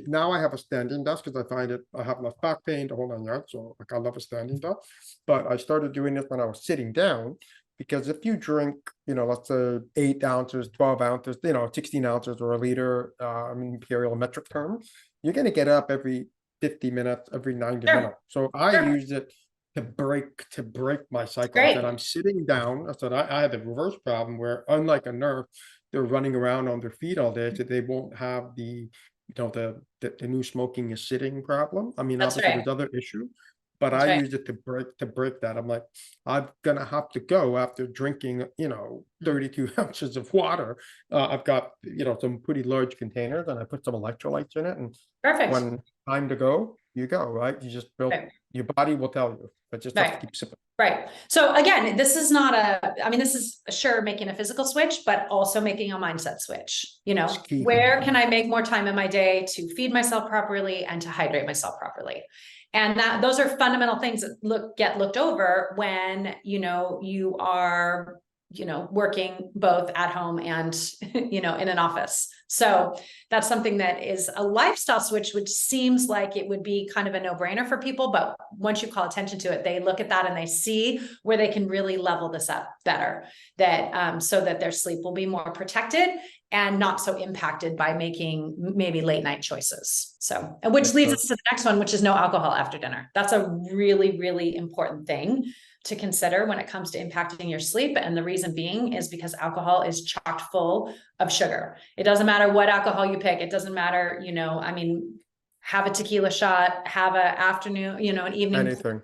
A: now I have a standing desk because I have enough back pain, the whole 9 yards. So I love a standing desk. But I started doing this when I was sitting down, because if you drink, let's say 8 ounces, 12 ounces, 16 ounces or a liter, imperial metric terms, you're going to get up every 50 minutes, every 90 minutes. So I use it to break my cycle. That I'm sitting down. I said I had the reverse problem where, unlike a nurse, they're running around on their feet all day, so they won't have the new smoking is sitting problem. I mean, obviously there's other issues, but I use it to break that. I'm like, I'm gonna have to go after drinking, 32 ounces of water. I've got, some pretty large containers, and I put some electrolytes in it. And when time to go, you go, right? You just build, your body will tell you, but just have to keep sipping.
C: Right. So again, this is not this is sure making a physical switch, but also making a mindset switch. Where can I make more time in my day to feed myself properly and to hydrate myself properly? And those are fundamental things that get looked over when, you are, working both at home and, in an office. So that's something that is a lifestyle switch, which seems like it would be kind of a no-brainer for people. But once you call attention to it, they look at that and they see where they can really level this up better, so that their sleep will be more protected and not so impacted by making maybe late night choices. So, which leads us to the next one, which is no alcohol after dinner. That's a really, really important thing to consider when it comes to impacting your sleep. And the reason being is because alcohol is chock full of sugar. It doesn't matter what alcohol you pick. It doesn't matter, have a tequila shot, have an afternoon, an evening,
A: anything.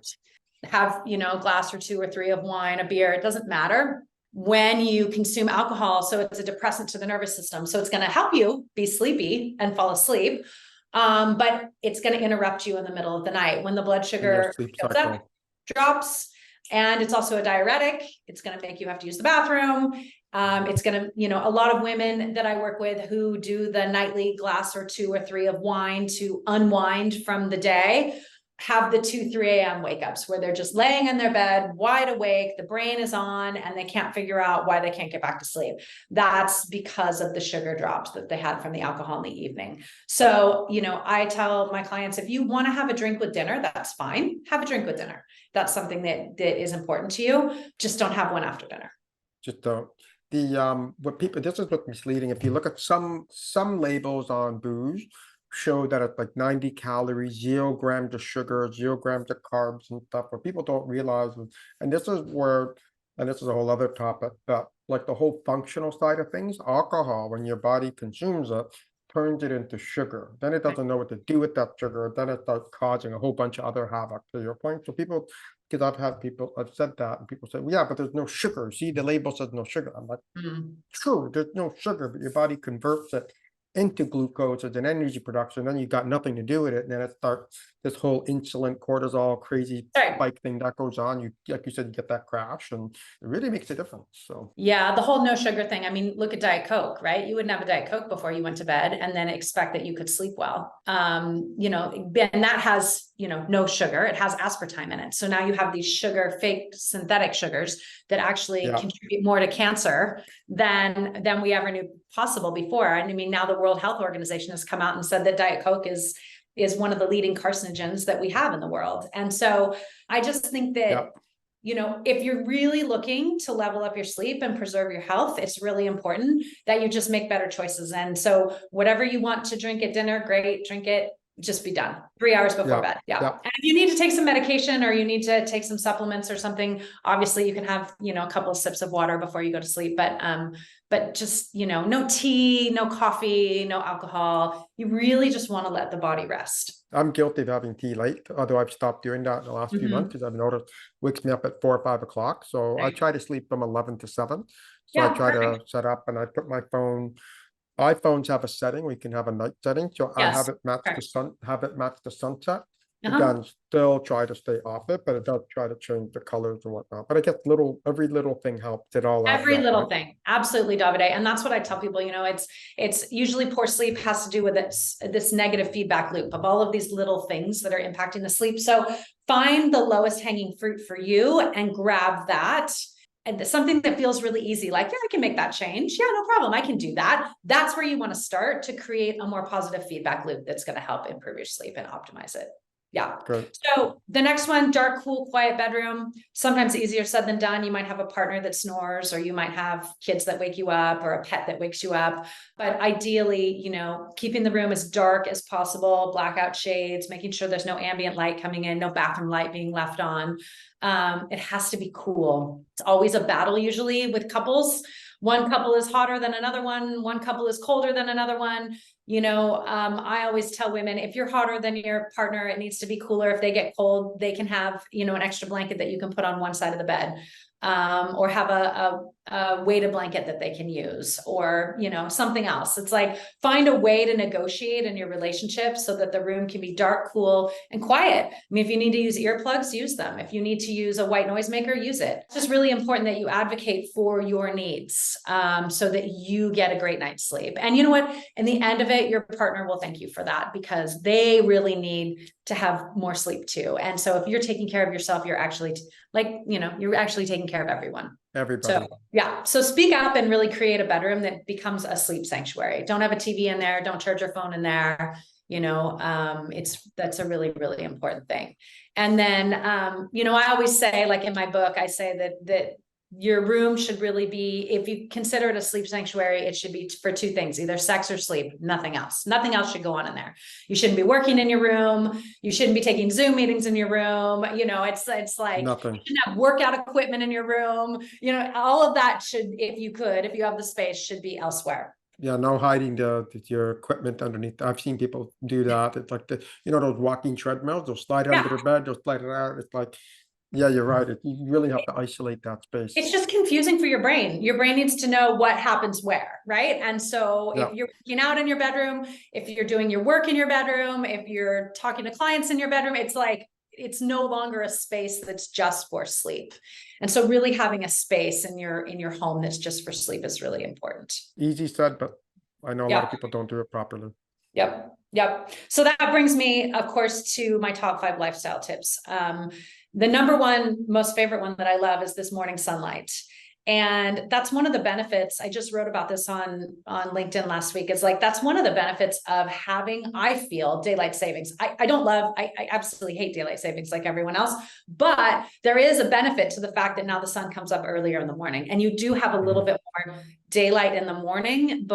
C: Have, a glass or 2 or 3 of wine, a beer. It doesn't matter. When you consume alcohol, so it's a depressant to the nervous system. So it's going to help you be sleepy and fall asleep. But it's going to interrupt you in the middle of the night when the blood sugar goes up, drops. And it's also a diuretic. It's going to make you have to use the bathroom. It's going to, a lot of women that I work with who do the nightly glass or 2 or 3 of wine to unwind from the day have the 2, 3 a.m. wake ups where they're just laying in their bed, wide awake, the brain is on, and they can't figure out why they can't get back to sleep. That's because of the sugar drops that they had from the alcohol in the evening. So, I tell my clients, if you want to have a drink with dinner, that's fine. Have a drink with dinner. That's something that is important to you. Just don't have one after dinner.
A: Just don't. This is what's misleading. If you look at some labels on booze, show that it's like 90 calories, 0 grams of sugar, 0 grams of carbs and stuff. What people don't realize, and this is a whole other topic, but like the whole functional side of things, alcohol, when your body consumes it, turns it into sugar. Then it doesn't know what to do with that sugar. Then it starts causing a whole bunch of other havoc, to your point. So people, because I've said that, and people say, well, yeah, but there's no sugar. See, the label says no sugar. I'm like, true, there's no sugar, but your body converts it into glucose as an energy production. Then you've got nothing to do with it. And then it starts this whole insulin, cortisol, crazy spike thing that goes on. Like you said, you get that crash, and it really makes a difference. So
C: yeah, the whole no sugar thing. I mean, look at Diet Coke, right? You wouldn't have a Diet Coke before you went to bed and then expect that you could sleep well. And that has, no sugar. It has aspartame in it. So now you have these fake synthetic sugars that actually contribute more to cancer than we ever knew possible before. And I mean, now the World Health Organization has come out and said that Diet Coke is one of the leading carcinogens that we have in the world. And so I just think that, if you're really looking to level up your sleep and preserve your health, it's really important that you just make better choices. And so whatever you want to drink at dinner, great, drink it. Just be done 3 hours before bed. Yeah. And if you need to take some medication or you need to take some supplements or something, obviously you can have, a couple of sips of water before you go to sleep, but just, no tea, no coffee, no alcohol. You really just want to let the body rest.
A: I'm guilty of having tea late, although I've stopped doing that in the last few months because I've noticed it wakes me up at 4 or 5 o'clock. So I try to sleep from 11 to 7. So I try to set up, and I put my phone. iPhones have a setting where you can have a night setting, so I have it match the sunset. Again, still try to stay off it, but it does try to change the colors and whatnot. But I guess every little thing helps. It all
C: every little thing, absolutely, Davide. And that's what I tell people. It's usually poor sleep has to do with this negative feedback loop of all of these little things that are impacting the sleep. So find the lowest hanging fruit for you and grab that. And something that feels really easy, like, I can make that change. Yeah, no problem. I can do that. That's where you want to start to create a more positive feedback loop that's going to help improve your sleep and optimize it. Yeah. Good. So the next one, dark, cool, quiet bedroom. Sometimes easier said than done. You might have a partner that snores, or you might have kids that wake you up, or a pet that wakes you up. But ideally, keeping the room as dark as possible, blackout shades, making sure there's no ambient light coming in, no bathroom light being left on. It has to be cool. It's always a battle usually with couples. One couple is hotter than another one. One couple is colder than another one. I always tell women, if you're hotter than your partner, it needs to be cooler. If they get cold, they can have, an extra blanket that you can put on one side of the bed, or have a weighted blanket that they can use, or, something else. It's like, find a way to negotiate in your relationship so that the room can be dark, cool, and quiet. I mean, if you need to use earplugs, use them. If you need to use a white noise maker, use it. It's just really important that you advocate for your needs, so that you get a great night's sleep. And you know what? In the end of it, your partner will thank you for that, because they really need to have more sleep too. And so if you're taking care of yourself, you're actually you're actually taking care of everyone.
A: Everybody.
C: So speak up and really create a bedroom that becomes a sleep sanctuary. Don't have a TV in there. Don't charge your phone in there. That's a really, really important thing. And then, I always say, like in my book, I say that your room should really be, if you consider it a sleep sanctuary, it should be for 2 things, either sex or sleep, nothing else. Nothing else should go on in there. You shouldn't be working in your room. You shouldn't be taking Zoom meetings in your room. It's like, nothing. You shouldn't have workout equipment in your room. All of that should, if you have the space, should be elsewhere.
A: Yeah, no hiding your equipment underneath. I've seen people do that. It's like those walking treadmills, they'll slide under their bed, they'll slide it out. It's like, yeah, you're right. You really have to isolate that space.
C: It's just confusing for your brain. Your brain needs to know what happens where, right? And so if you're working out in your bedroom, if you're doing your work in your bedroom, if you're talking to clients in your bedroom, it's like, it's no longer a space that's just for sleep. And so really having a space in your home that's just for sleep is really important.
A: Easy said, but I know a lot of people don't do it properly.
C: Yep. Yep. So that brings me, of course, to my top 5 lifestyle tips. The number one, most favorite one that I love is this morning sunlight. And that's one of the benefits. I just wrote about this on LinkedIn last week. It's like, that's one of the benefits of having, I feel, daylight savings. I absolutely hate daylight savings like everyone else, but there is a benefit to the fact that now the sun comes up earlier in the morning, and you do have a little bit more daylight in the morning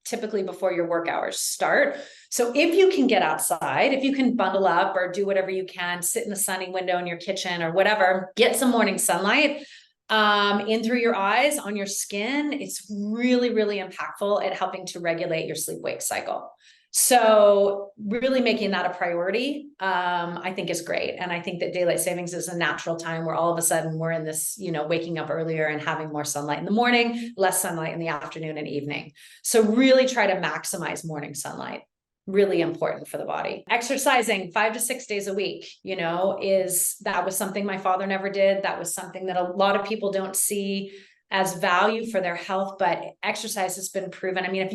C: typically before your work hours start. So if you can get outside, if you can bundle up or do whatever you can, sit in the sunny window in your kitchen or whatever, get some morning sunlight in through your eyes, on your skin, it's really, really impactful at helping to regulate your sleep-wake cycle. So really making that a priority, I think is great. And I think that daylight savings is a natural time where all of a sudden we're in this, waking up earlier and having more sunlight in the morning, less sunlight in the afternoon and evening. So really try to maximize morning sunlight. Really important for the body. Exercising 5 to 6 days a week, that was something my father never did. That was something that a lot of people don't see as value for their health, but exercise has been proven. I mean, if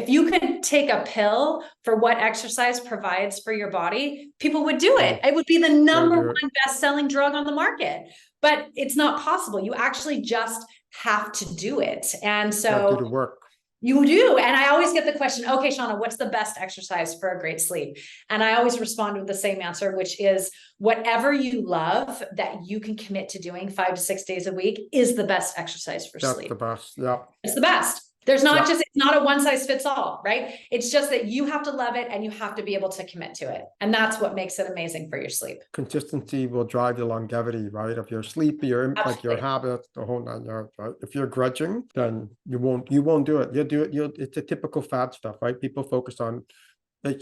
C: you could take a pill for what exercise provides for your body, people would do it. It would be the number one best-selling drug on the market, but it's not possible. You actually just have to do it. And so
A: do the work.
C: You do. And I always get the question, okay, Shauna, what's the best exercise for a great sleep? And I always respond with the same answer, which is whatever you love that you can commit to doing 5 to 6 days a week is the best exercise for sleep.
A: That's the best. Yeah.
C: It's the best. There's not it's not a one size fits all, right? It's just that you have to love it and you have to be able to commit to it. And that's what makes it amazing for your sleep.
A: Consistency will drive the longevity, right? Of your sleep, your habits, the whole 9 yards, right? If you're grudging, then you won't do it. You'll do it. It's a typical fad stuff, right? People focus on,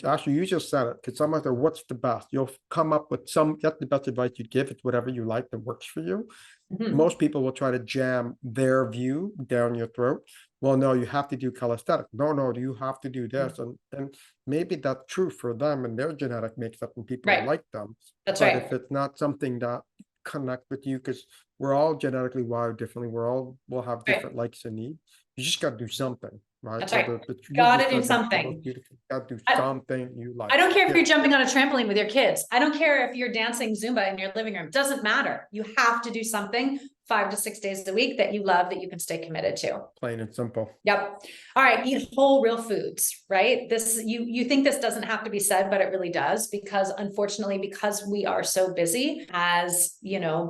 A: actually, you just said it, because someone said, what's the best? You'll come up with get the best advice you give. It's whatever you like that works for you. Most people will try to jam their view down your throat. Well, no, you have to do calisthenics. No, you have to do this. And maybe that's true for them and their genetic makes up and people like them.
C: That's
A: but
C: right.
A: If it's not something that connect with you, because we're all genetically wired differently. We'll have different likes and needs. You just got to do something, right?
C: That's right. Got to do something.
A: Got to do something you like.
C: I don't care if you're jumping on a trampoline with your kids. I don't care if you're dancing Zumba in your living room. Doesn't matter. You have to do something 5 to 6 days a week that you love, that you can stay committed to.
A: Plain and simple.
C: Yep. All right. Eat whole, real foods, right? You think this doesn't have to be said, but it really does, because unfortunately, because we are so busy as,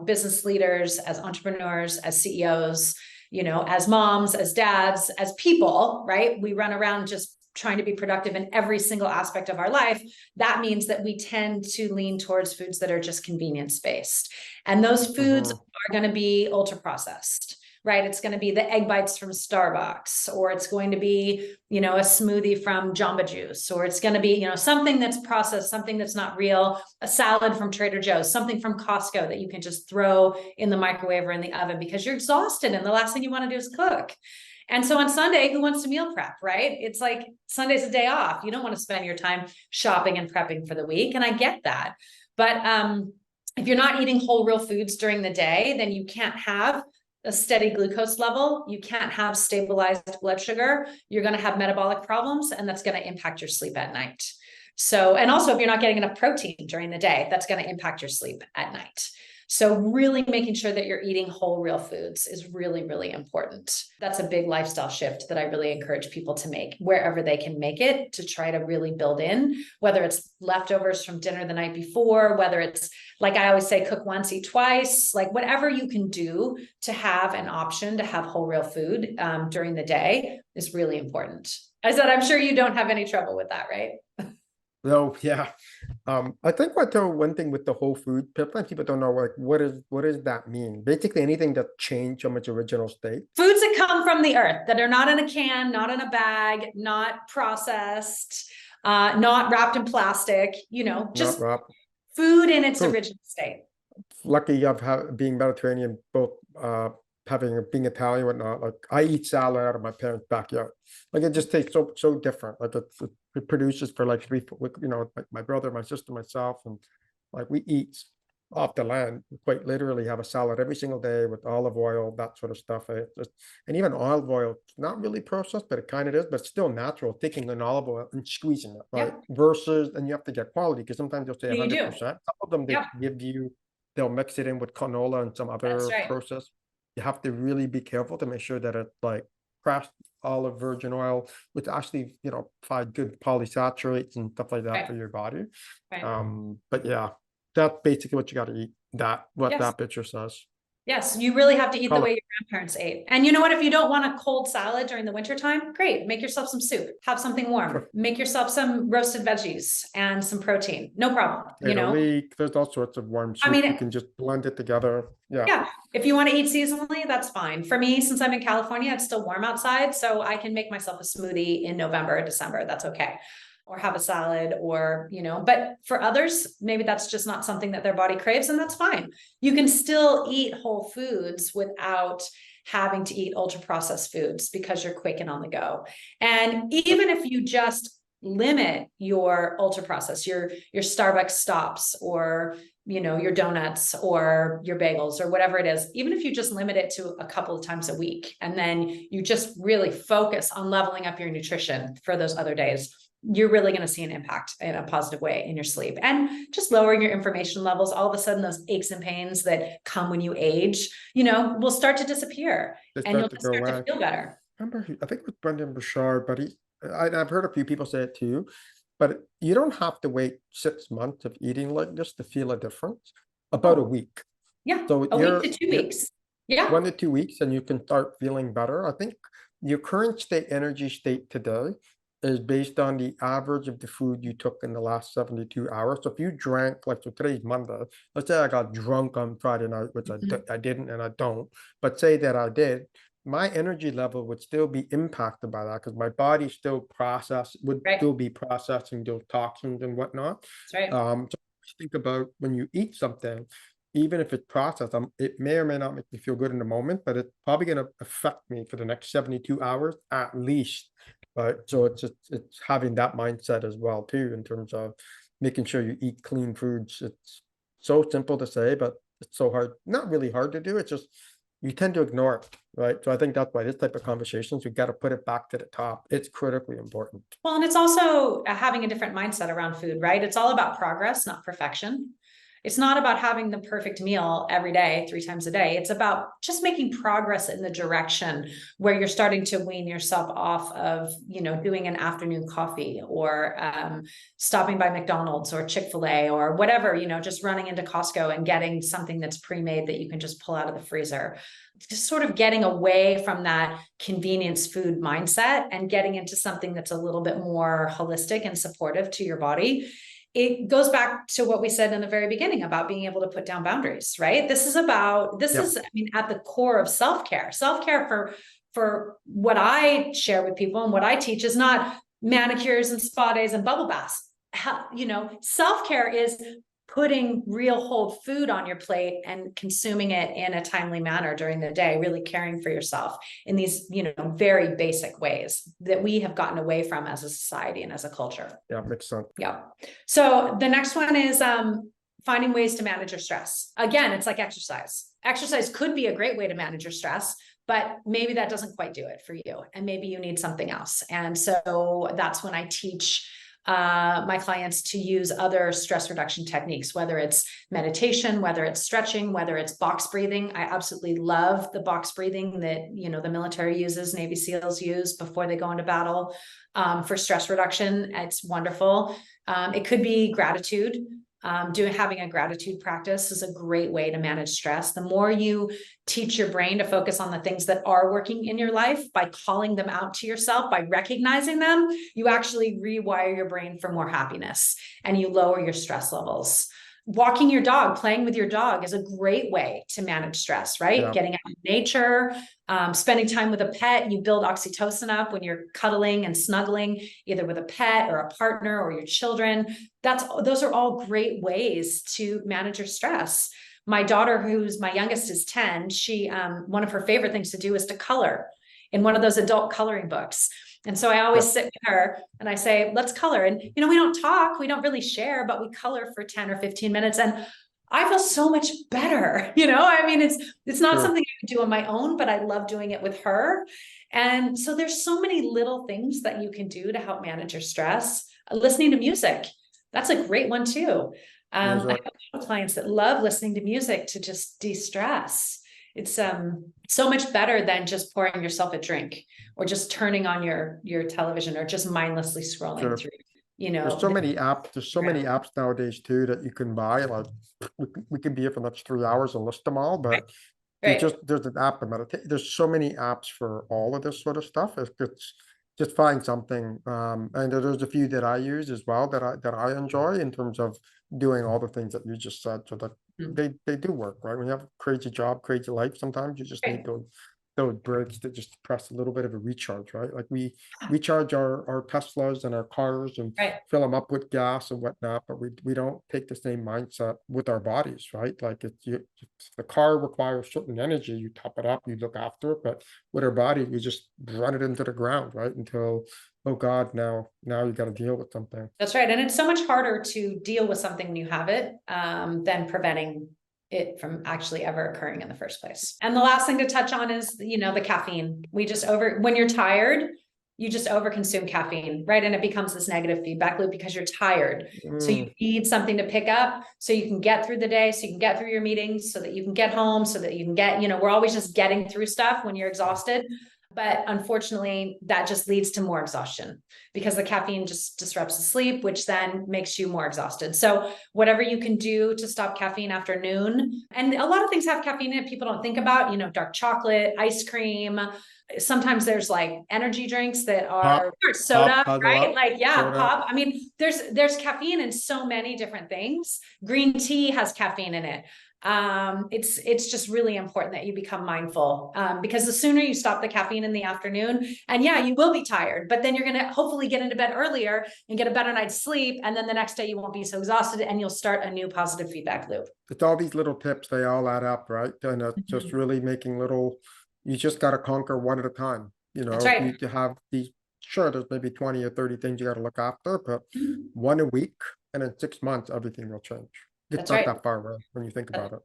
C: business leaders, as entrepreneurs, as CEOs, as moms, as dads, as people, right? We run around just trying to be productive in every single aspect of our life. That means that we tend to lean towards foods that are just convenience based. And those foods are going to be ultra processed, right? It's going to be the egg bites from Starbucks, or it's going to be, a smoothie from Jamba Juice, or it's going to be, something that's processed, something that's not real, a salad from Trader Joe's, something from Costco that you can just throw in the microwave or in the oven because you're exhausted and the last thing you want to do is cook. And so on Sunday, who wants to meal prep, right? It's like Sunday's a day off. You don't want to spend your time shopping and prepping for the week. And I get that. But if you're not eating whole, real foods during the day, then you can't have a steady glucose level. You can't have stabilized blood sugar. You're going to have metabolic problems, and that's going to impact your sleep at night. So, and also if you're not getting enough protein during the day, that's going to impact your sleep at night. So really making sure that you're eating whole, real foods is really, really important. That's a big lifestyle shift that I really encourage people to make wherever they can make it, to try to really build in, whether it's leftovers from dinner the night before, whether it's, like I always say, cook once, eat twice, like whatever you can do to have an option to have whole, real food during the day is really important. I said, I'm sure you don't have any trouble with that, right?
A: No, yeah. I think one thing with the whole food, sometimes people don't know, like, what does that mean? Basically anything that changed from its original state.
C: Foods that come from the earth, that are not in a can, not in a bag, not processed, not wrapped in plastic, just food in its original state.
A: Lucky of being Mediterranean, both being Italian, whatnot. Like I eat salad out of my parents' backyard. Like it just tastes so different. Like it produces for like like my brother, my sister, myself, and like we eat off the land, quite literally have a salad every single day with olive oil, that sort of stuff. And even olive oil, not really processed, but it kind of is, but still natural, taking an olive oil and squeezing it, right?
C: Yep.
A: Versus, and you have to get quality because sometimes they'll say
C: You do.
A: 100%. Some of them, they
C: Yep.
A: give you, they'll mix it in with canola and some
C: That's
A: other
C: right.
A: process. You have to really be careful to make sure that it's like crushed olive virgin oil, which actually, provide good polysaturates and stuff like that
C: Right.
A: for your body.
C: Right.
A: But yeah, that's basically what you got to eat. What
C: Yes.
A: that picture says.
C: Yes, you really have to eat the
A: Color.
C: way your grandparents ate. And you know what? If you don't want a cold salad during the wintertime, great. Make yourself some soup. Have something warm.
A: Sure.
C: Make yourself some roasted veggies and some protein. No problem.
A: There's all sorts of warm soup. You can just blend it together.
C: Yeah. If you want to eat seasonally, that's fine. For me, since I'm in California, it's still warm outside. So I can make myself a smoothie in November or December. That's okay. Or have a salad or, but for others, maybe that's just not something that their body craves, and that's fine. You can still eat whole foods without having to eat ultra processed foods because you're quick and on the go. And even if you just limit your ultra processed, your Starbucks stops, or your donuts or your bagels or whatever it is, even if you just limit it to a couple of times a week, and then you just really focus on leveling up your nutrition for those other days, you're really going to see an impact in a positive way in your sleep, and just lowering your inflammation levels. All of a sudden, those aches and pains that come when you age, will start to disappear, and you'll start to feel better.
A: Remember, I think it was Brendan Burchard, but I've heard a few people say it too, but you don't have to wait 6 months of eating like this to feel a difference. About a week.
C: Yeah,
A: So
C: a week to 2 weeks. Yeah.
A: 1 to 2 weeks, and you can start feeling better. I think your current energy state today is based on the average of the food you took in the last 72 hours. So if you drank, so today's Monday, let's say I got drunk on Friday night, which I didn't and I don't, but say that I did, my energy level would still be impacted by that because my body still still be processing those toxins and whatnot.
C: That's right.
A: So think about when you eat something, even if it's processed, it may or may not make me feel good in the moment, but it's probably going to affect me for the next 72 hours at least. Right. So it's having that mindset as well too, in terms of making sure you eat clean foods. It's so simple to say, but it's so hard, not really hard to do. It's just, you tend to ignore it. Right. So I think that's why this type of conversations, we got to put it back to the top. It's critically important.
C: Well, and it's also having a different mindset around food, right? It's all about progress, not perfection. It's not about having the perfect meal every day, 3 times a day. It's about just making progress in the direction where you're starting to wean yourself off of, doing an afternoon coffee, or stopping by McDonald's or Chick-fil-A or whatever, just running into Costco and getting something that's pre-made that you can just pull out of the freezer. Just sort of getting away from that convenience food mindset and getting into something that's a little bit more holistic and supportive to your body. It goes back to what we said in the very beginning about being able to put down boundaries, right? This is, at the core of self-care. Self-care for what I share with people and what I teach is not manicures and spa days and bubble baths. Self-care is putting real whole food on your plate and consuming it in a timely manner during the day, really caring for yourself in these, very basic ways that we have gotten away from as a society and as a culture.
A: Yeah, makes sense.
C: Yeah. So the next one is finding ways to manage your stress. Again, it's like exercise. Exercise could be a great way to manage your stress, but maybe that doesn't quite do it for you. And maybe you need something else. And so that's when I teach my clients to use other stress reduction techniques, whether it's meditation, whether it's stretching, whether it's box breathing. I absolutely love the box breathing that, the military uses, Navy SEALs use before they go into battle for stress reduction. It's wonderful. It could be gratitude. Having a gratitude practice is a great way to manage stress. The more you teach your brain to focus on the things that are working in your life by calling them out to yourself, by recognizing them, you actually rewire your brain for more happiness and you lower your stress levels. Walking your dog, playing with your dog is a great way to manage stress, right?
A: Yeah.
C: Getting out in nature, spending time with a pet. You build oxytocin up when you're cuddling and snuggling, either with a pet or a partner or your children. Those are all great ways to manage your stress. My daughter, my youngest is 10, she, one of her favorite things to do is to color in one of those adult coloring books. And so I always sit with her and I say, let's color. And, we don't talk, we don't really share, but we color for 10 or 15 minutes. And I feel so much better. I mean, it's not
A: Sure.
C: something I could do on my own, but I love doing it with her. And so there's so many little things that you can do to help manage your stress. Listening to music, that's a great one too. I have a lot of clients that love listening to music to just de-stress. It's so much better than just pouring yourself a drink or just turning on your television or just mindlessly scrolling
A: Sure.
C: through.
A: There's so many apps. There's so many apps nowadays too that you can buy. Like we can be here for the next 3 hours and list them all, but
C: Right.
A: there's an app to meditate. There's so many apps for all of this sort of stuff. It's just find something. And there's a few that I use as well that I enjoy in terms of doing all the things that you just said. So that
C: Mm.
A: they do work, right? When you have a crazy job, crazy life, sometimes you just need
C: Right.
A: those breaks to just press a little bit of a recharge, right? Like we charge our Teslas and our cars and
C: Right.
A: fill them up with gas and whatnot, but we don't take the same mindset with our bodies, right? Like the car requires certain energy, you top it up, you look after it, but with our body, you just run it into the ground, right? Until, oh God, now you got to deal with something.
C: That's right. And it's so much harder to deal with something when you have it than preventing it from actually ever occurring in the first place. And the last thing to touch on is, the caffeine. When you're tired, you just overconsume caffeine, right? And it becomes this negative feedback loop because you're tired. So you need something to pick up so you can get through the day, so you can get through your meetings, so that you can get home, so that you can get, we're always just getting through stuff when you're exhausted. But unfortunately, that just leads to more exhaustion because the caffeine just disrupts the sleep, which then makes you more exhausted. So whatever you can do to stop caffeine after noon, and a lot of things have caffeine in it people don't think about, dark chocolate, ice cream. Sometimes there's like energy drinks that are soda, right? Like,
A: soda.
C: pop. I mean, there's caffeine in so many different things. Green tea has caffeine in it. It's just really important that you become mindful because the sooner you stop the caffeine in the afternoon, and you will be tired, but then you're going to hopefully get into bed earlier and get a better night's sleep. And then the next day you won't be so exhausted and you'll start a new positive feedback loop.
A: It's all these little tips, they all add up, right? And it's just really making you just got to conquer one at a time.
C: That's right.
A: You have these, sure, there's maybe 20 or 30 things you got to look after, but one a week, and in 6 months, everything will change. It's
C: That's
A: not
C: right.
A: that far away when you think about it.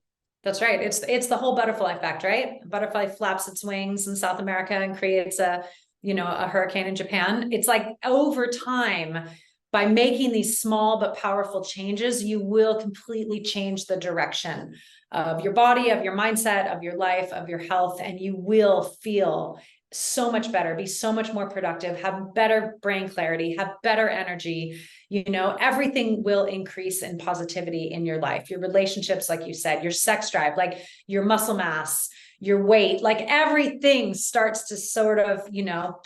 C: That's right. It's the whole butterfly effect, right? A butterfly flaps its wings in South America and creates a hurricane in Japan. It's like over time, by making these small but powerful changes, you will completely change the direction of your body, of your mindset, of your life, of your health, and you will feel so much better, be so much more productive, have better brain clarity, have better energy. Everything will increase in positivity in your life, your relationships, like you said, your sex drive, like your muscle mass, your weight, like everything starts to sort of,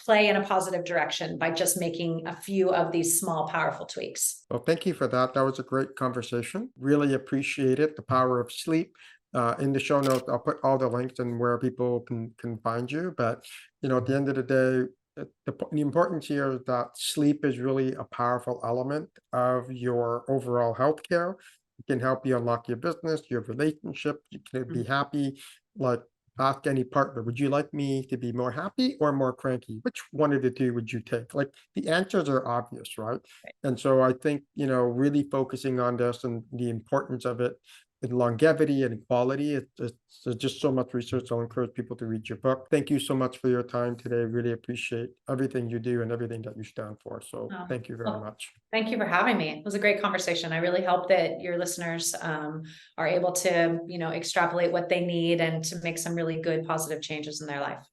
C: play in a positive direction by just making a few of these small, powerful tweaks.
A: Well, thank you for that. That was a great conversation. Really appreciate it. The power of sleep. In the show notes, I'll put all the links and where people can find you. But at the end of the day, the importance here is that sleep is really a powerful element of your overall healthcare. It can help you unlock your business, your relationship. You can be happy. Like, ask any partner, would you like me to be more happy or more cranky? Which one of the two would you take? Like, the answers are obvious, right? And so I think, really focusing on this and the importance of it in longevity and quality, there's just so much research. I'll encourage people to read your book. Thank you so much for your time today. Really appreciate everything you do and everything that you stand for. So thank you very much.
C: Thank you for having me. It was a great conversation. I really hope that your listeners are able to, extrapolate what they need and to make some really good positive changes in their life.